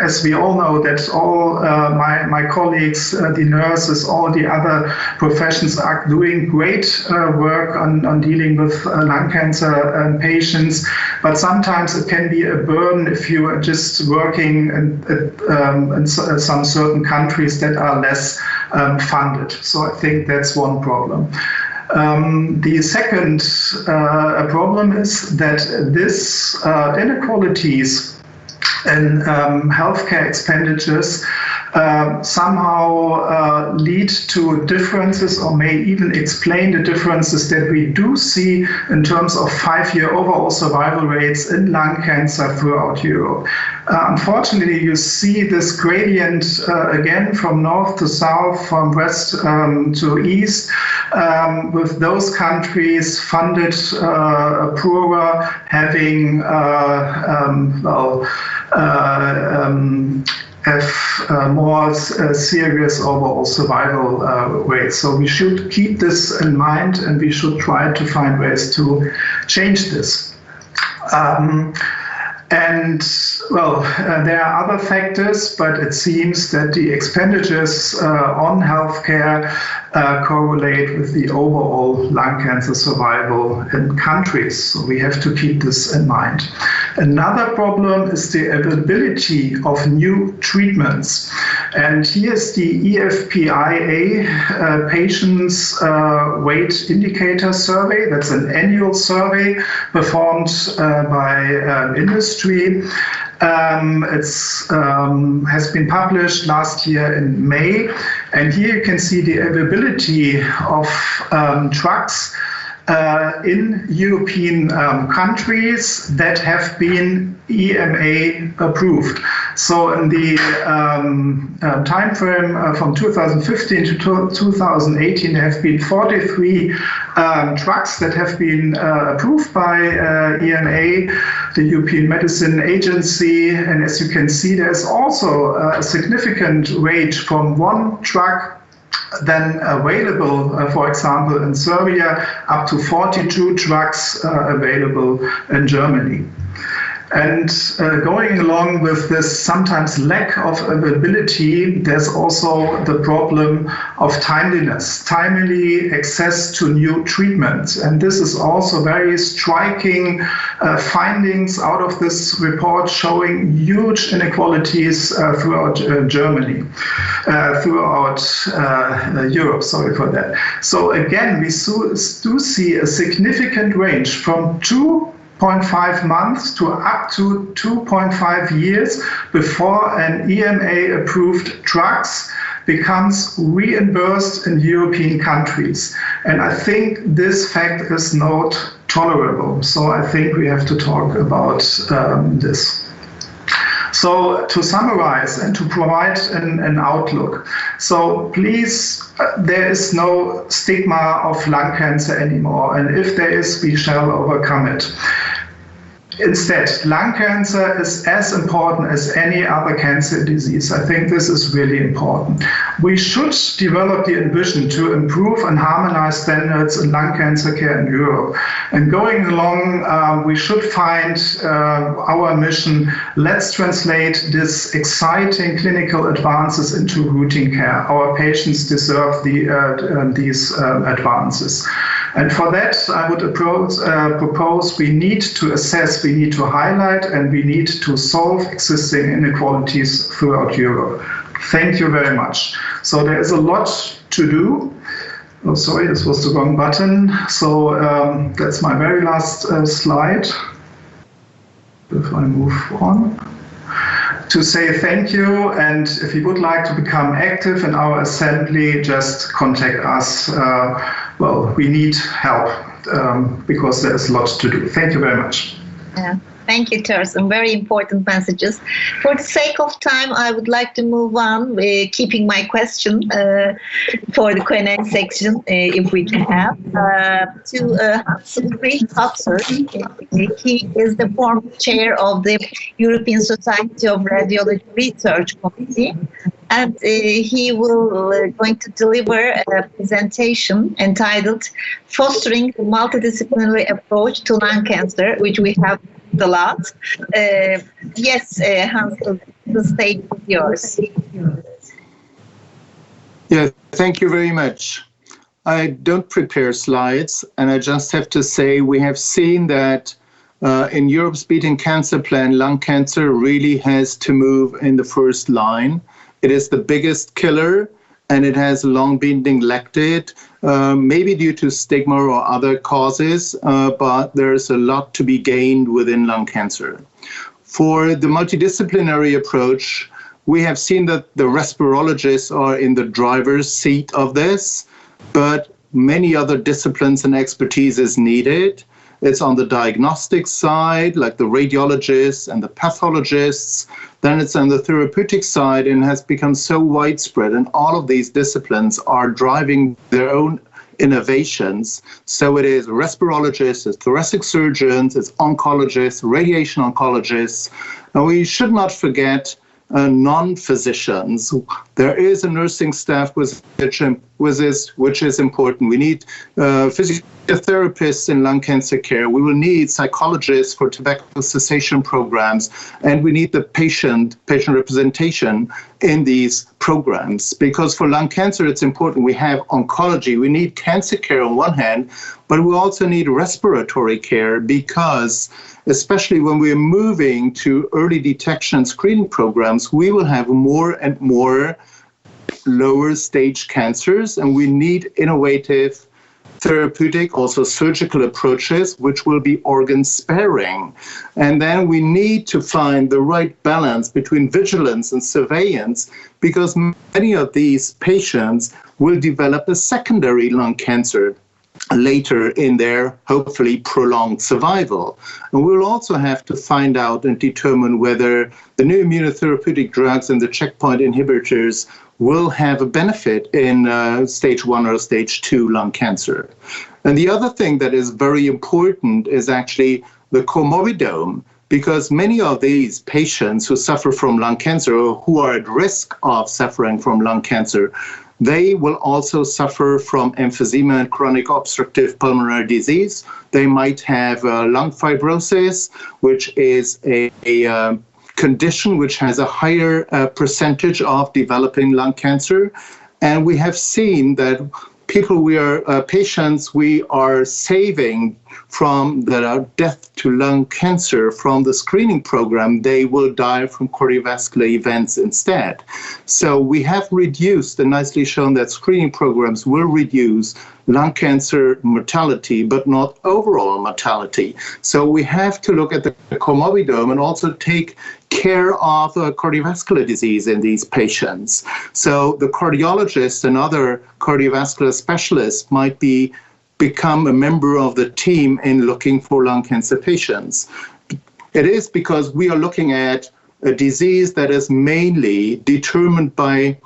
as we all know, that all my colleagues, the nurses, all the other professions are doing great work on dealing with lung cancer patients. But sometimes it can be a burden if you are just working in some certain countries that are less funded. So I think that's one problem. The second problem is that this inequalities in healthcare expenditures somehow lead to differences, or may even explain the differences that we do see in terms of 5-year overall survival rates in lung cancer throughout Europe. Unfortunately, you see this gradient again from north to south, from west to east, with those countries funded poorer, having have more serious overall survival rates. So we should keep this in mind, and we should try to find ways to change this. There are other factors, but it seems that the expenditures on healthcare correlate with the overall lung cancer survival in countries. So we have to keep this in mind. Another problem is the availability of new treatments. And here's the EFPIA Patients Weight Indicator Survey. That's an annual survey performed by industry. It has been published last year in May. And here you can see the availability of drugs in European countries that have been EMA approved. So in the time frame from 2015 to 2018, there have been 43 drugs that have been approved by EMA, the European Medicine Agency. And as you can see, there's also a significant range from one drug then available, for example, in Serbia, up to 42 drugs available in Germany. And going along with this sometimes lack of availability, there's also the problem of timeliness, timely access to new treatments. And this is also very striking findings out of this report, showing huge inequalities throughout Germany, throughout Europe, sorry for that. So again, we do see a significant range from 2.5 months to up to 2.5 years before an EMA-approved drugs becomes reimbursed in European countries. And I think this fact is not tolerable. So I think we have to talk about this. So to summarize and to provide an outlook. So please, there is no stigma of lung cancer anymore. And if there is, we shall overcome it. Instead, lung cancer is as important as any other cancer disease. I think this is really important. We should develop the ambition to improve and harmonize standards in lung cancer care in Europe. And going along, we should find our mission. Let's translate this exciting clinical advances into routine care. Our patients deserve these advances. And for that, I would propose we need to assess, we need to highlight, and we need to solve existing inequalities throughout Europe. Thank you very much. So there is a lot to do. Oh, sorry, this was the wrong button. So that's my very last slide. If I move on. To say thank you, and if you would like to become active in our assembly, just contact us. Well, we need help because there's a lot to do. Thank you very much. Yeah. Thank you, Thorsten. Very important messages. For the sake of time, I would like to move on, keeping my question for the Q&A section, if we can have, to Hans-Ulrich Hopser. He is the former chair of the European Society of Radiology Research Committee, and he will going to deliver a presentation entitled "Fostering the Multidisciplinary Approach to Lung Cancer," which we have a lot. Yes, Hans, the stage is yours. Yeah, thank you very much. I don't prepare slides, and I just have to say we have seen that in Europe's Beating Cancer Plan, lung cancer really has to move in the first line. It is the biggest killer, and it has long been neglected, maybe due to stigma or other causes, but there's a lot to be gained within lung cancer. For the multidisciplinary approach, we have seen that the respirologists are in the driver's seat of this, but many other disciplines and expertise is needed. It's on the diagnostic side, like the radiologists and the pathologists. Then it's on the therapeutic side and has become so widespread. And all of these disciplines are driving their own innovations. So it is respirologists, it's thoracic surgeons, it's oncologists, radiation oncologists. And we should not forget non-physicians. There is a nursing staff which is important. We need physiotherapists in lung cancer care. We will need psychologists for tobacco cessation programs, and we need the patient representation in these programs. Because for lung cancer, it's important. We have oncology. We need cancer care on one hand, but we also need respiratory care because especially when we're moving to early detection screening programs, we will have more and more lower stage cancers, and we need innovative therapeutic, also surgical approaches, which will be organ sparing. And then we need to find the right balance between vigilance and surveillance, because many of these patients will develop a secondary lung cancer later in their hopefully prolonged survival. And we'll also have to find out and determine whether the new immunotherapeutic drugs and the checkpoint inhibitors will have a benefit in stage 1 or stage 2 lung cancer. And the other thing that is very important is actually the comorbidome, because many of these patients who suffer from lung cancer or who are at risk of suffering from lung cancer, they will also suffer from emphysema and chronic obstructive pulmonary disease. They might have lung fibrosis, which is a condition which has a higher percentage of developing lung cancer. And we have seen that patients we are saving from that are death to lung cancer from the screening program, they will die from cardiovascular events instead. So we have reduced and nicely shown that screening programs will reduce lung cancer mortality, but not overall mortality. So we have to look at the comorbidome and also take care of cardiovascular disease in these patients. So the cardiologist and other cardiovascular specialists might become a member of the team in looking for lung cancer patients. It is because we are looking at a disease that is mainly determined by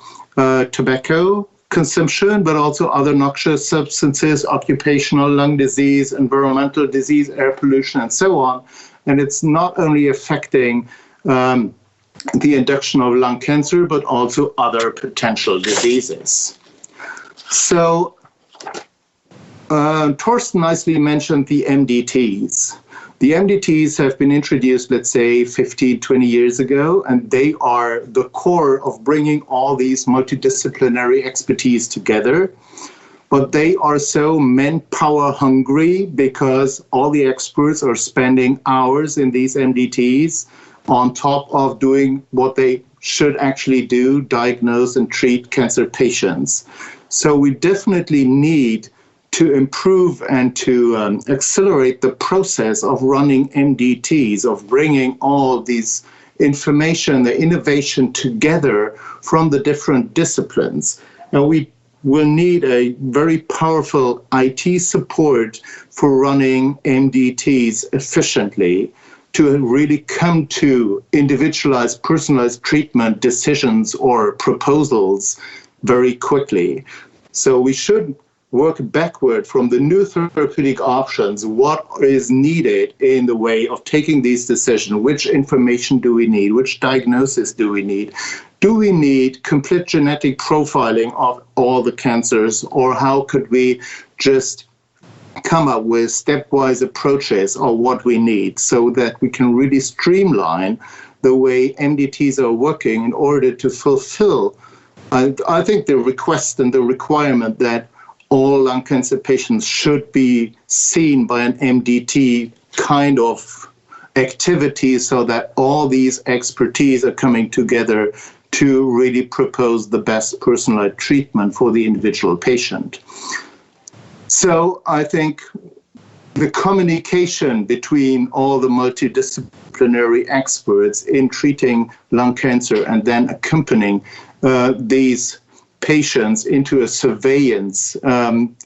tobacco consumption, but also other noxious substances, occupational lung disease, environmental disease, air pollution, and so on. And it's not only affecting the induction of lung cancer, but also other potential diseases. So Thorsten nicely mentioned the MDTs. The MDTs have been introduced, let's say, 15, 20 years ago, and they are the core of bringing all these multidisciplinary expertise together. but they are so manpower hungry because all the experts are spending hours in these MDTs on top of doing what they should actually do, diagnose and treat cancer patients. So we definitely need to improve and to accelerate the process of running MDTs, of bringing all these information, the innovation together from the different disciplines. And we will need a very powerful IT support for running MDTs efficiently to really come to individualized, personalized treatment decisions or proposals very quickly. So we should work backward from the new therapeutic options. What is needed in the way of taking these decisions? Which information do we need? Which diagnosis do we need? Do we need complete genetic profiling of all the cancers, or how could we just come up with stepwise approaches of what we need so that we can really streamline the way MDTs are working in order to fulfill, I think, the request and the requirement that all lung cancer patients should be seen by an MDT kind of activity, so that all these expertise are coming together to really propose the best personalized treatment for the individual patient. So I think the communication between all the multidisciplinary experts in treating lung cancer and then accompanying these patients into a surveillance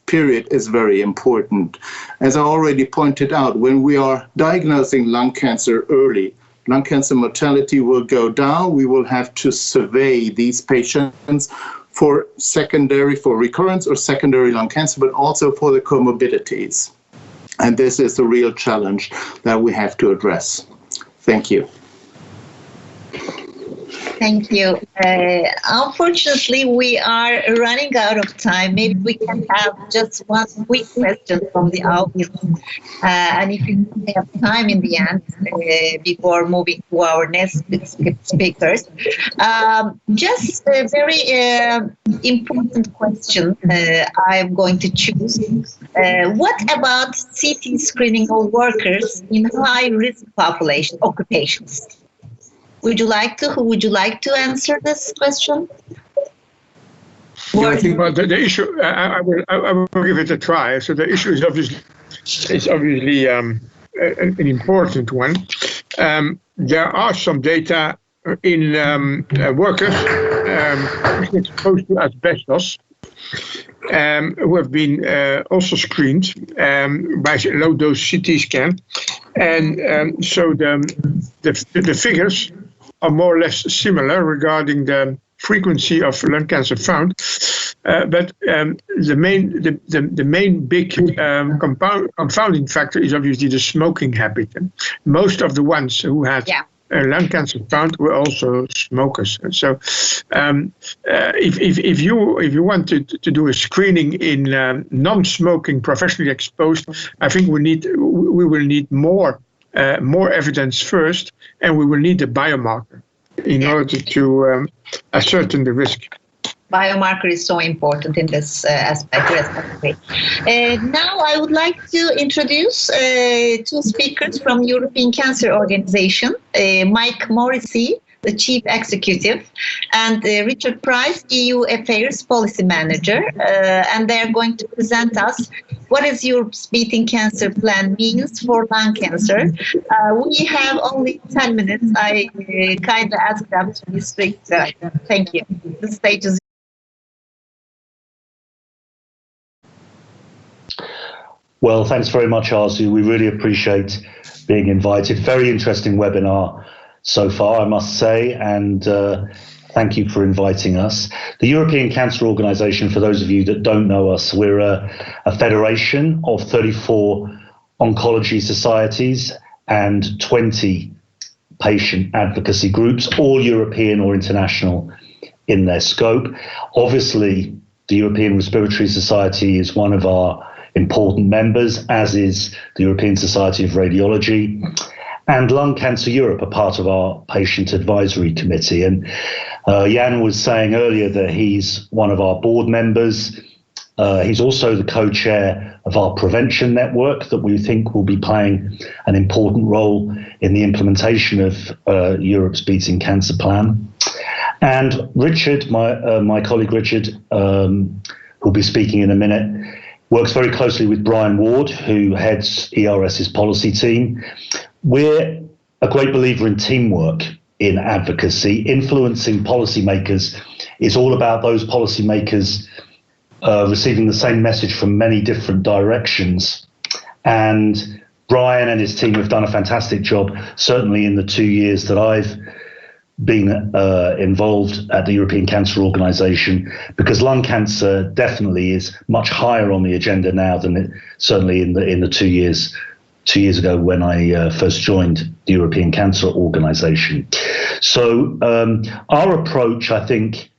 period is very important. As I already pointed out, when we are diagnosing lung cancer early, lung cancer mortality will go down. We will have to survey these patients for recurrence or secondary lung cancer, but also for the comorbidities. And this is the real challenge that we have to address. Thank you. Thank you. Unfortunately, we are running out of time. Maybe we can have just one quick question from the audience. And if you have time in the end, before moving to our next speakers, just a very important question I'm going to choose. What about CT screening of workers in high-risk occupations? Who would you like to answer this question? Yeah, I think the issue, I will give it a try. So the issue is obviously an important one. There are some data in workers exposed to asbestos who have been also screened by low-dose CT scan, and so the figures are more or less similar regarding the frequency of lung cancer found, but the main big confounding factor is obviously the smoking habit. Most of the ones who had lung cancer found were also smokers. And so, if you want to do a screening in non-smoking, professionally exposed, I think we will need more evidence first, and we will need a biomarker in order to ascertain the risk. Biomarker is so important in this aspect. Now I would like to introduce two speakers from European Cancer Organization, Mike Morrissey, the Chief Executive, and Richard Price, EU Affairs Policy Manager, and they're going to present us what is Europe's Beating Cancer Plan means for lung cancer. We have only 10 minutes. I kind of ask them to be strict. Thank you. The stage is. Well, thanks very much, Arzu. We really appreciate being invited. Very interesting webinar so far, I must say, and thank you for inviting us. The European Cancer Organization, for those of you that don't know us, we're a federation of 34 oncology societies and 20 patient advocacy groups, all European or international in their scope. Obviously, the European Respiratory Society is one of our important members, as is the European Society of Radiology, and Lung Cancer Europe, a part of our patient advisory committee. And Jan was saying earlier that he's one of our board members, He's also the co-chair of our prevention network that we think will be playing an important role in the implementation of Europe's Beating Cancer Plan. And Richard, my colleague Richard, who'll be speaking in a minute, works very closely with Brian Ward, who heads ERS's policy team. We're a great believer in teamwork in advocacy. Influencing policymakers is all about those policymakers receiving the same message from many different directions. And Brian and his team have done a fantastic job, certainly in the 2 years that I've been involved at the European Cancer Organization, because lung cancer definitely is much higher on the agenda now than it certainly in the 2 years ago when I first joined the European Cancer Organization. So our approach, I think,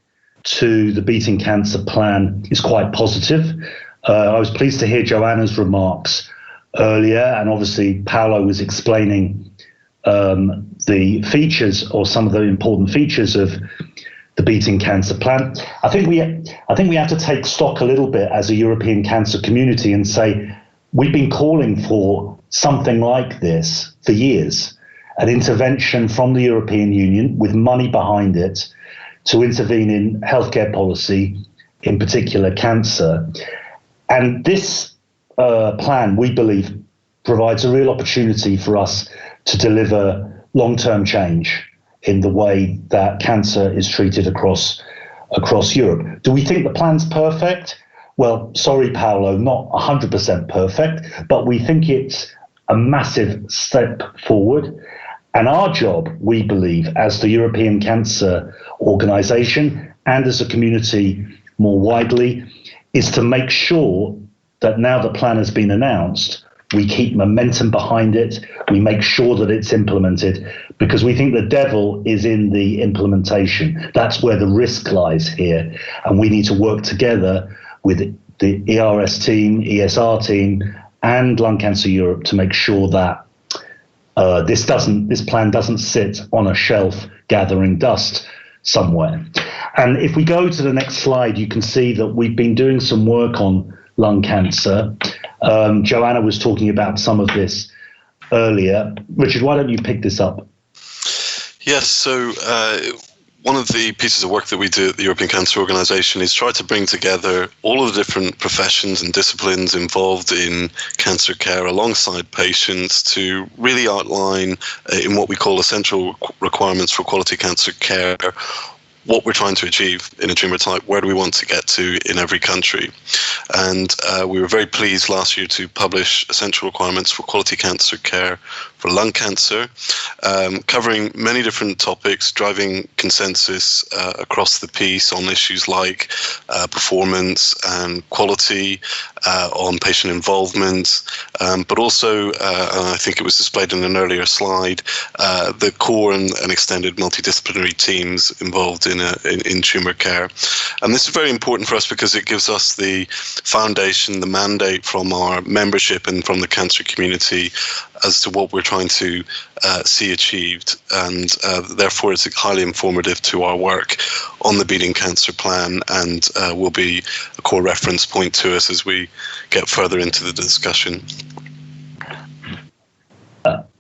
to the Beating Cancer Plan is quite positive. I was pleased to hear Joanna's remarks earlier, and obviously Paolo was explaining the features, or some of the important features of the Beating Cancer Plan. I think we have to take stock a little bit as a European cancer community and say we've been calling for something like this for years, an intervention from the European Union with money behind it to intervene in healthcare policy, in particular cancer. And this plan, we believe, provides a real opportunity for us to deliver long-term change in the way that cancer is treated across Europe. Do we think the plan's perfect? Well, sorry, Paolo, not 100% perfect, but we think it's a massive step forward. And our job, we believe, as the European Cancer Organization and as a community more widely, is to make sure that now the plan has been announced, we keep momentum behind it, we make sure that it's implemented, because we think the devil is in the implementation. That's where the risk lies here. And we need to work together with the ERS team, ESR team, and Lung Cancer Europe to make sure that this plan doesn't sit on a shelf gathering dust somewhere. And if we go to the next slide, you can see that we've been doing some work on lung cancer. Joanna was talking about some of this earlier. Richard, why don't you pick this up? Yes, so one of the pieces of work that we do at the European Cancer Organization is try to bring together all of the different professions and disciplines involved in cancer care alongside patients to really outline in what we call essential requirements for quality cancer care what we're trying to achieve in a tumor type, where do we want to get to in every country. And we were very pleased last year to publish essential requirements for quality cancer care for lung cancer, covering many different topics, driving consensus across the piece on issues like performance and quality, on patient involvement, but also, and I think it was displayed in an earlier slide, the core and extended multidisciplinary teams involved in tumour care. And this is very important for us because it gives us the foundation, the mandate from our membership and from the cancer community as to what we're trying to see achieved. And therefore, it's highly informative to our work on the Beating Cancer Plan, and will be a core reference point to us as we get further into the discussion.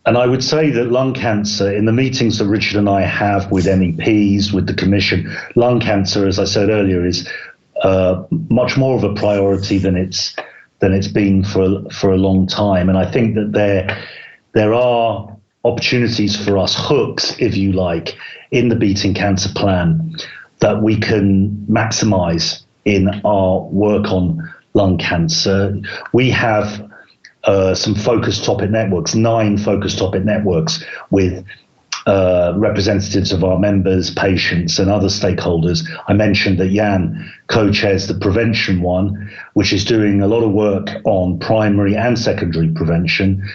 And I would say that lung cancer, in the meetings that Richard and I have with MEPs, with the Commission, lung cancer, as I said earlier, is much more of a priority than it's been for a long time. And I think that there are opportunities for us, hooks, if you like, in the Beating Cancer Plan that we can maximise in our work on lung cancer. We have some focused topic networks, 9 focused topic networks with representatives of our members, patients and other stakeholders. I mentioned that Jan co-chairs the prevention one, which is doing a lot of work on primary and secondary prevention.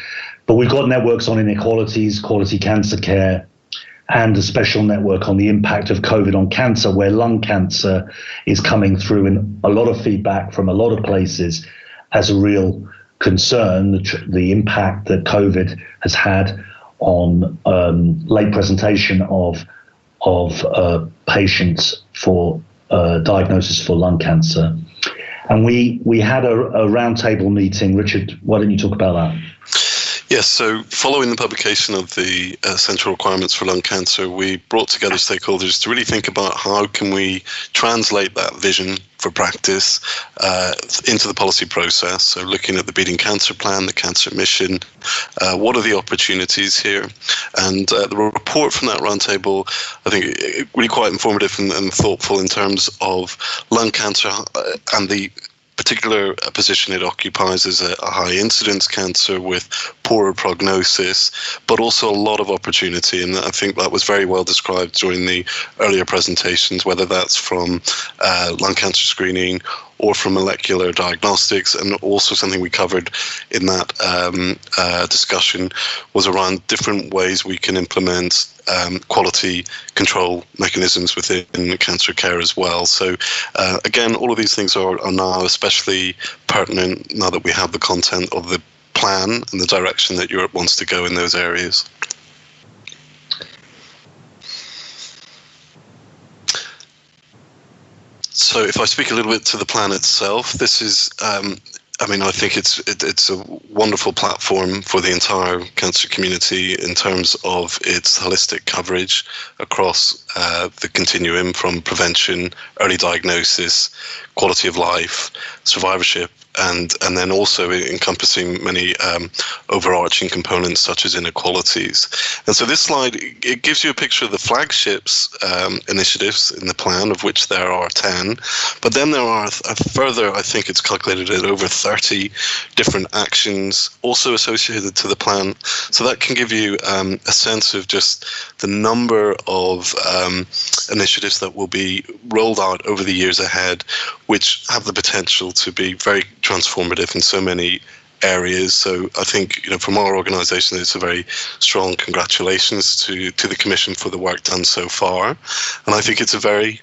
But we've got networks on inequalities, quality cancer care, and a special network on the impact of COVID on cancer, where lung cancer is coming through in a lot of feedback from a lot of places as a real concern, the impact that COVID has had on late presentation of patients for diagnosis for lung cancer. And we had a roundtable meeting. Richard, why don't you talk about that? Yes, so following the publication of the Central Requirements for Lung Cancer, we brought together stakeholders to really think about how can we translate that vision for practice into the policy process. So looking at the Beating Cancer Plan, the Cancer Mission, what are the opportunities here? And the report from that roundtable, I think, really quite informative and thoughtful in terms of lung cancer and the particular position it occupies as a high incidence cancer with poorer prognosis, but also a lot of opportunity. And I think that was very well described during the earlier presentations, whether that's from lung cancer screening or from molecular diagnostics. And also something we covered in that discussion was around different ways we can implement quality control mechanisms within cancer care as well. So again, all of these things are now especially pertinent now that we have the content of the plan and the direction that Europe wants to go in those areas. So if I speak a little bit to the plan itself, this is I think it's a wonderful platform for the entire cancer community in terms of its holistic coverage across the continuum from prevention, early diagnosis, quality of life, survivorship, and then also encompassing many overarching components such as inequalities. And so this slide, it gives you a picture of the flagships initiatives in the plan, of which there are 10, but then there are a further, I think it's calculated at over 30 different actions also associated to the plan. So that can give you a sense of just the number of initiatives that will be rolled out over the years ahead, which have the potential to be very transformative in so many areas. So I think, from our organisation, it's a very strong congratulations to the Commission for the work done so far. And I think it's a very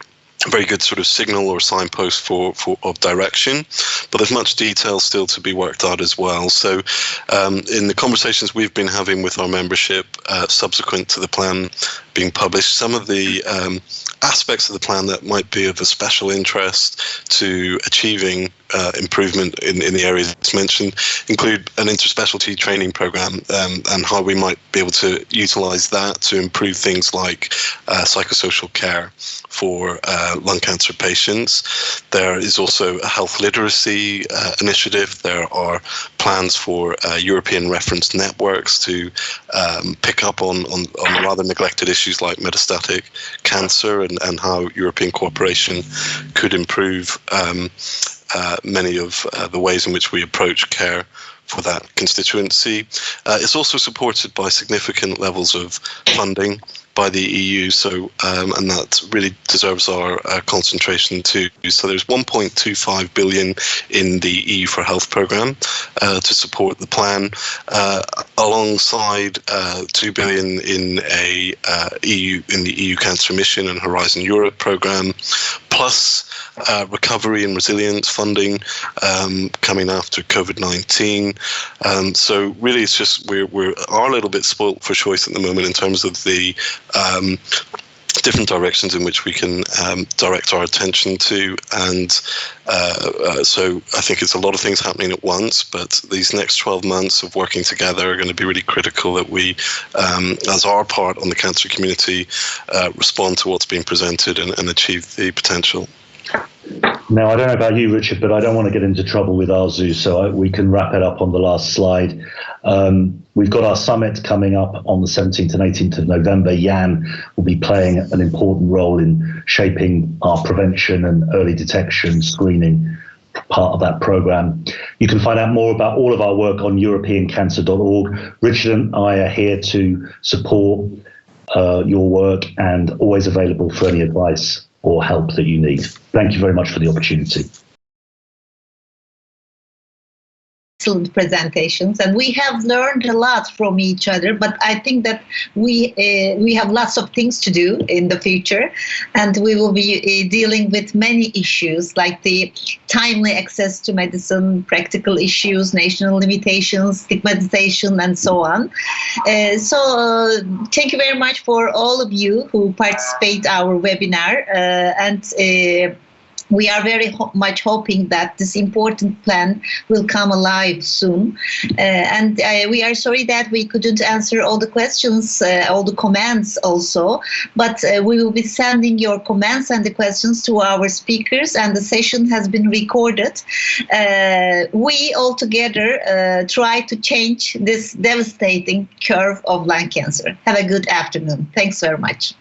good sort of signal or signpost of direction, but there's much detail still to be worked out as well. So in the conversations we've been having with our membership subsequent to the plan being published, some of the aspects of the plan that might be of a special interest to achieving improvement in the areas it's mentioned include an interspecialty training program and how we might be able to utilize that to improve things like psychosocial care for lung cancer patients. There is also a health literacy initiative. There are plans for European reference networks to pick up on rather neglected issues like metastatic cancer and how European cooperation could improve many of the ways in which we approach care for that constituency. It's also supported by significant levels of funding by the EU, so and that really deserves our concentration too. So there's 1.25 billion in the EU for Health programme to support the plan, alongside 2 billion in the EU Cancer Mission and Horizon Europe programme, plus recovery and resilience funding coming after COVID-19. So really, it's just we are a little bit spoilt for choice at the moment in terms of the different directions in which we can direct our attention to, and so I think it's a lot of things happening at once, but these next 12 months of working together are going to be really critical that we, as our part on the cancer community, respond to what's being presented and achieve the potential. Now, I don't know about you, Richard, but I don't want to get into trouble with Arzu, so we can wrap it up on the last slide. We've got our summit coming up on the 17th and 18th of November. Jan will be playing an important role in shaping our prevention and early detection screening part of that program. You can find out more about all of our work on europeancancer.org. Richard and I are here to support your work and always available for any advice or help that you need. Thank you very much for the opportunity. Excellent presentations, and we have learned a lot from each other, but I think that we have lots of things to do in the future, and we will be dealing with many issues like the timely access to medicine, practical issues, national limitations, stigmatization, and so on. So thank you very much for all of you who participate our webinar, and we are very much hoping that this important plan will come alive soon. And we are sorry that we couldn't answer all the questions, all the comments also, but we will be sending your comments and the questions to our speakers, and the session has been recorded. We all together try to change this devastating curve of lung cancer. Have a good afternoon. Thanks very much.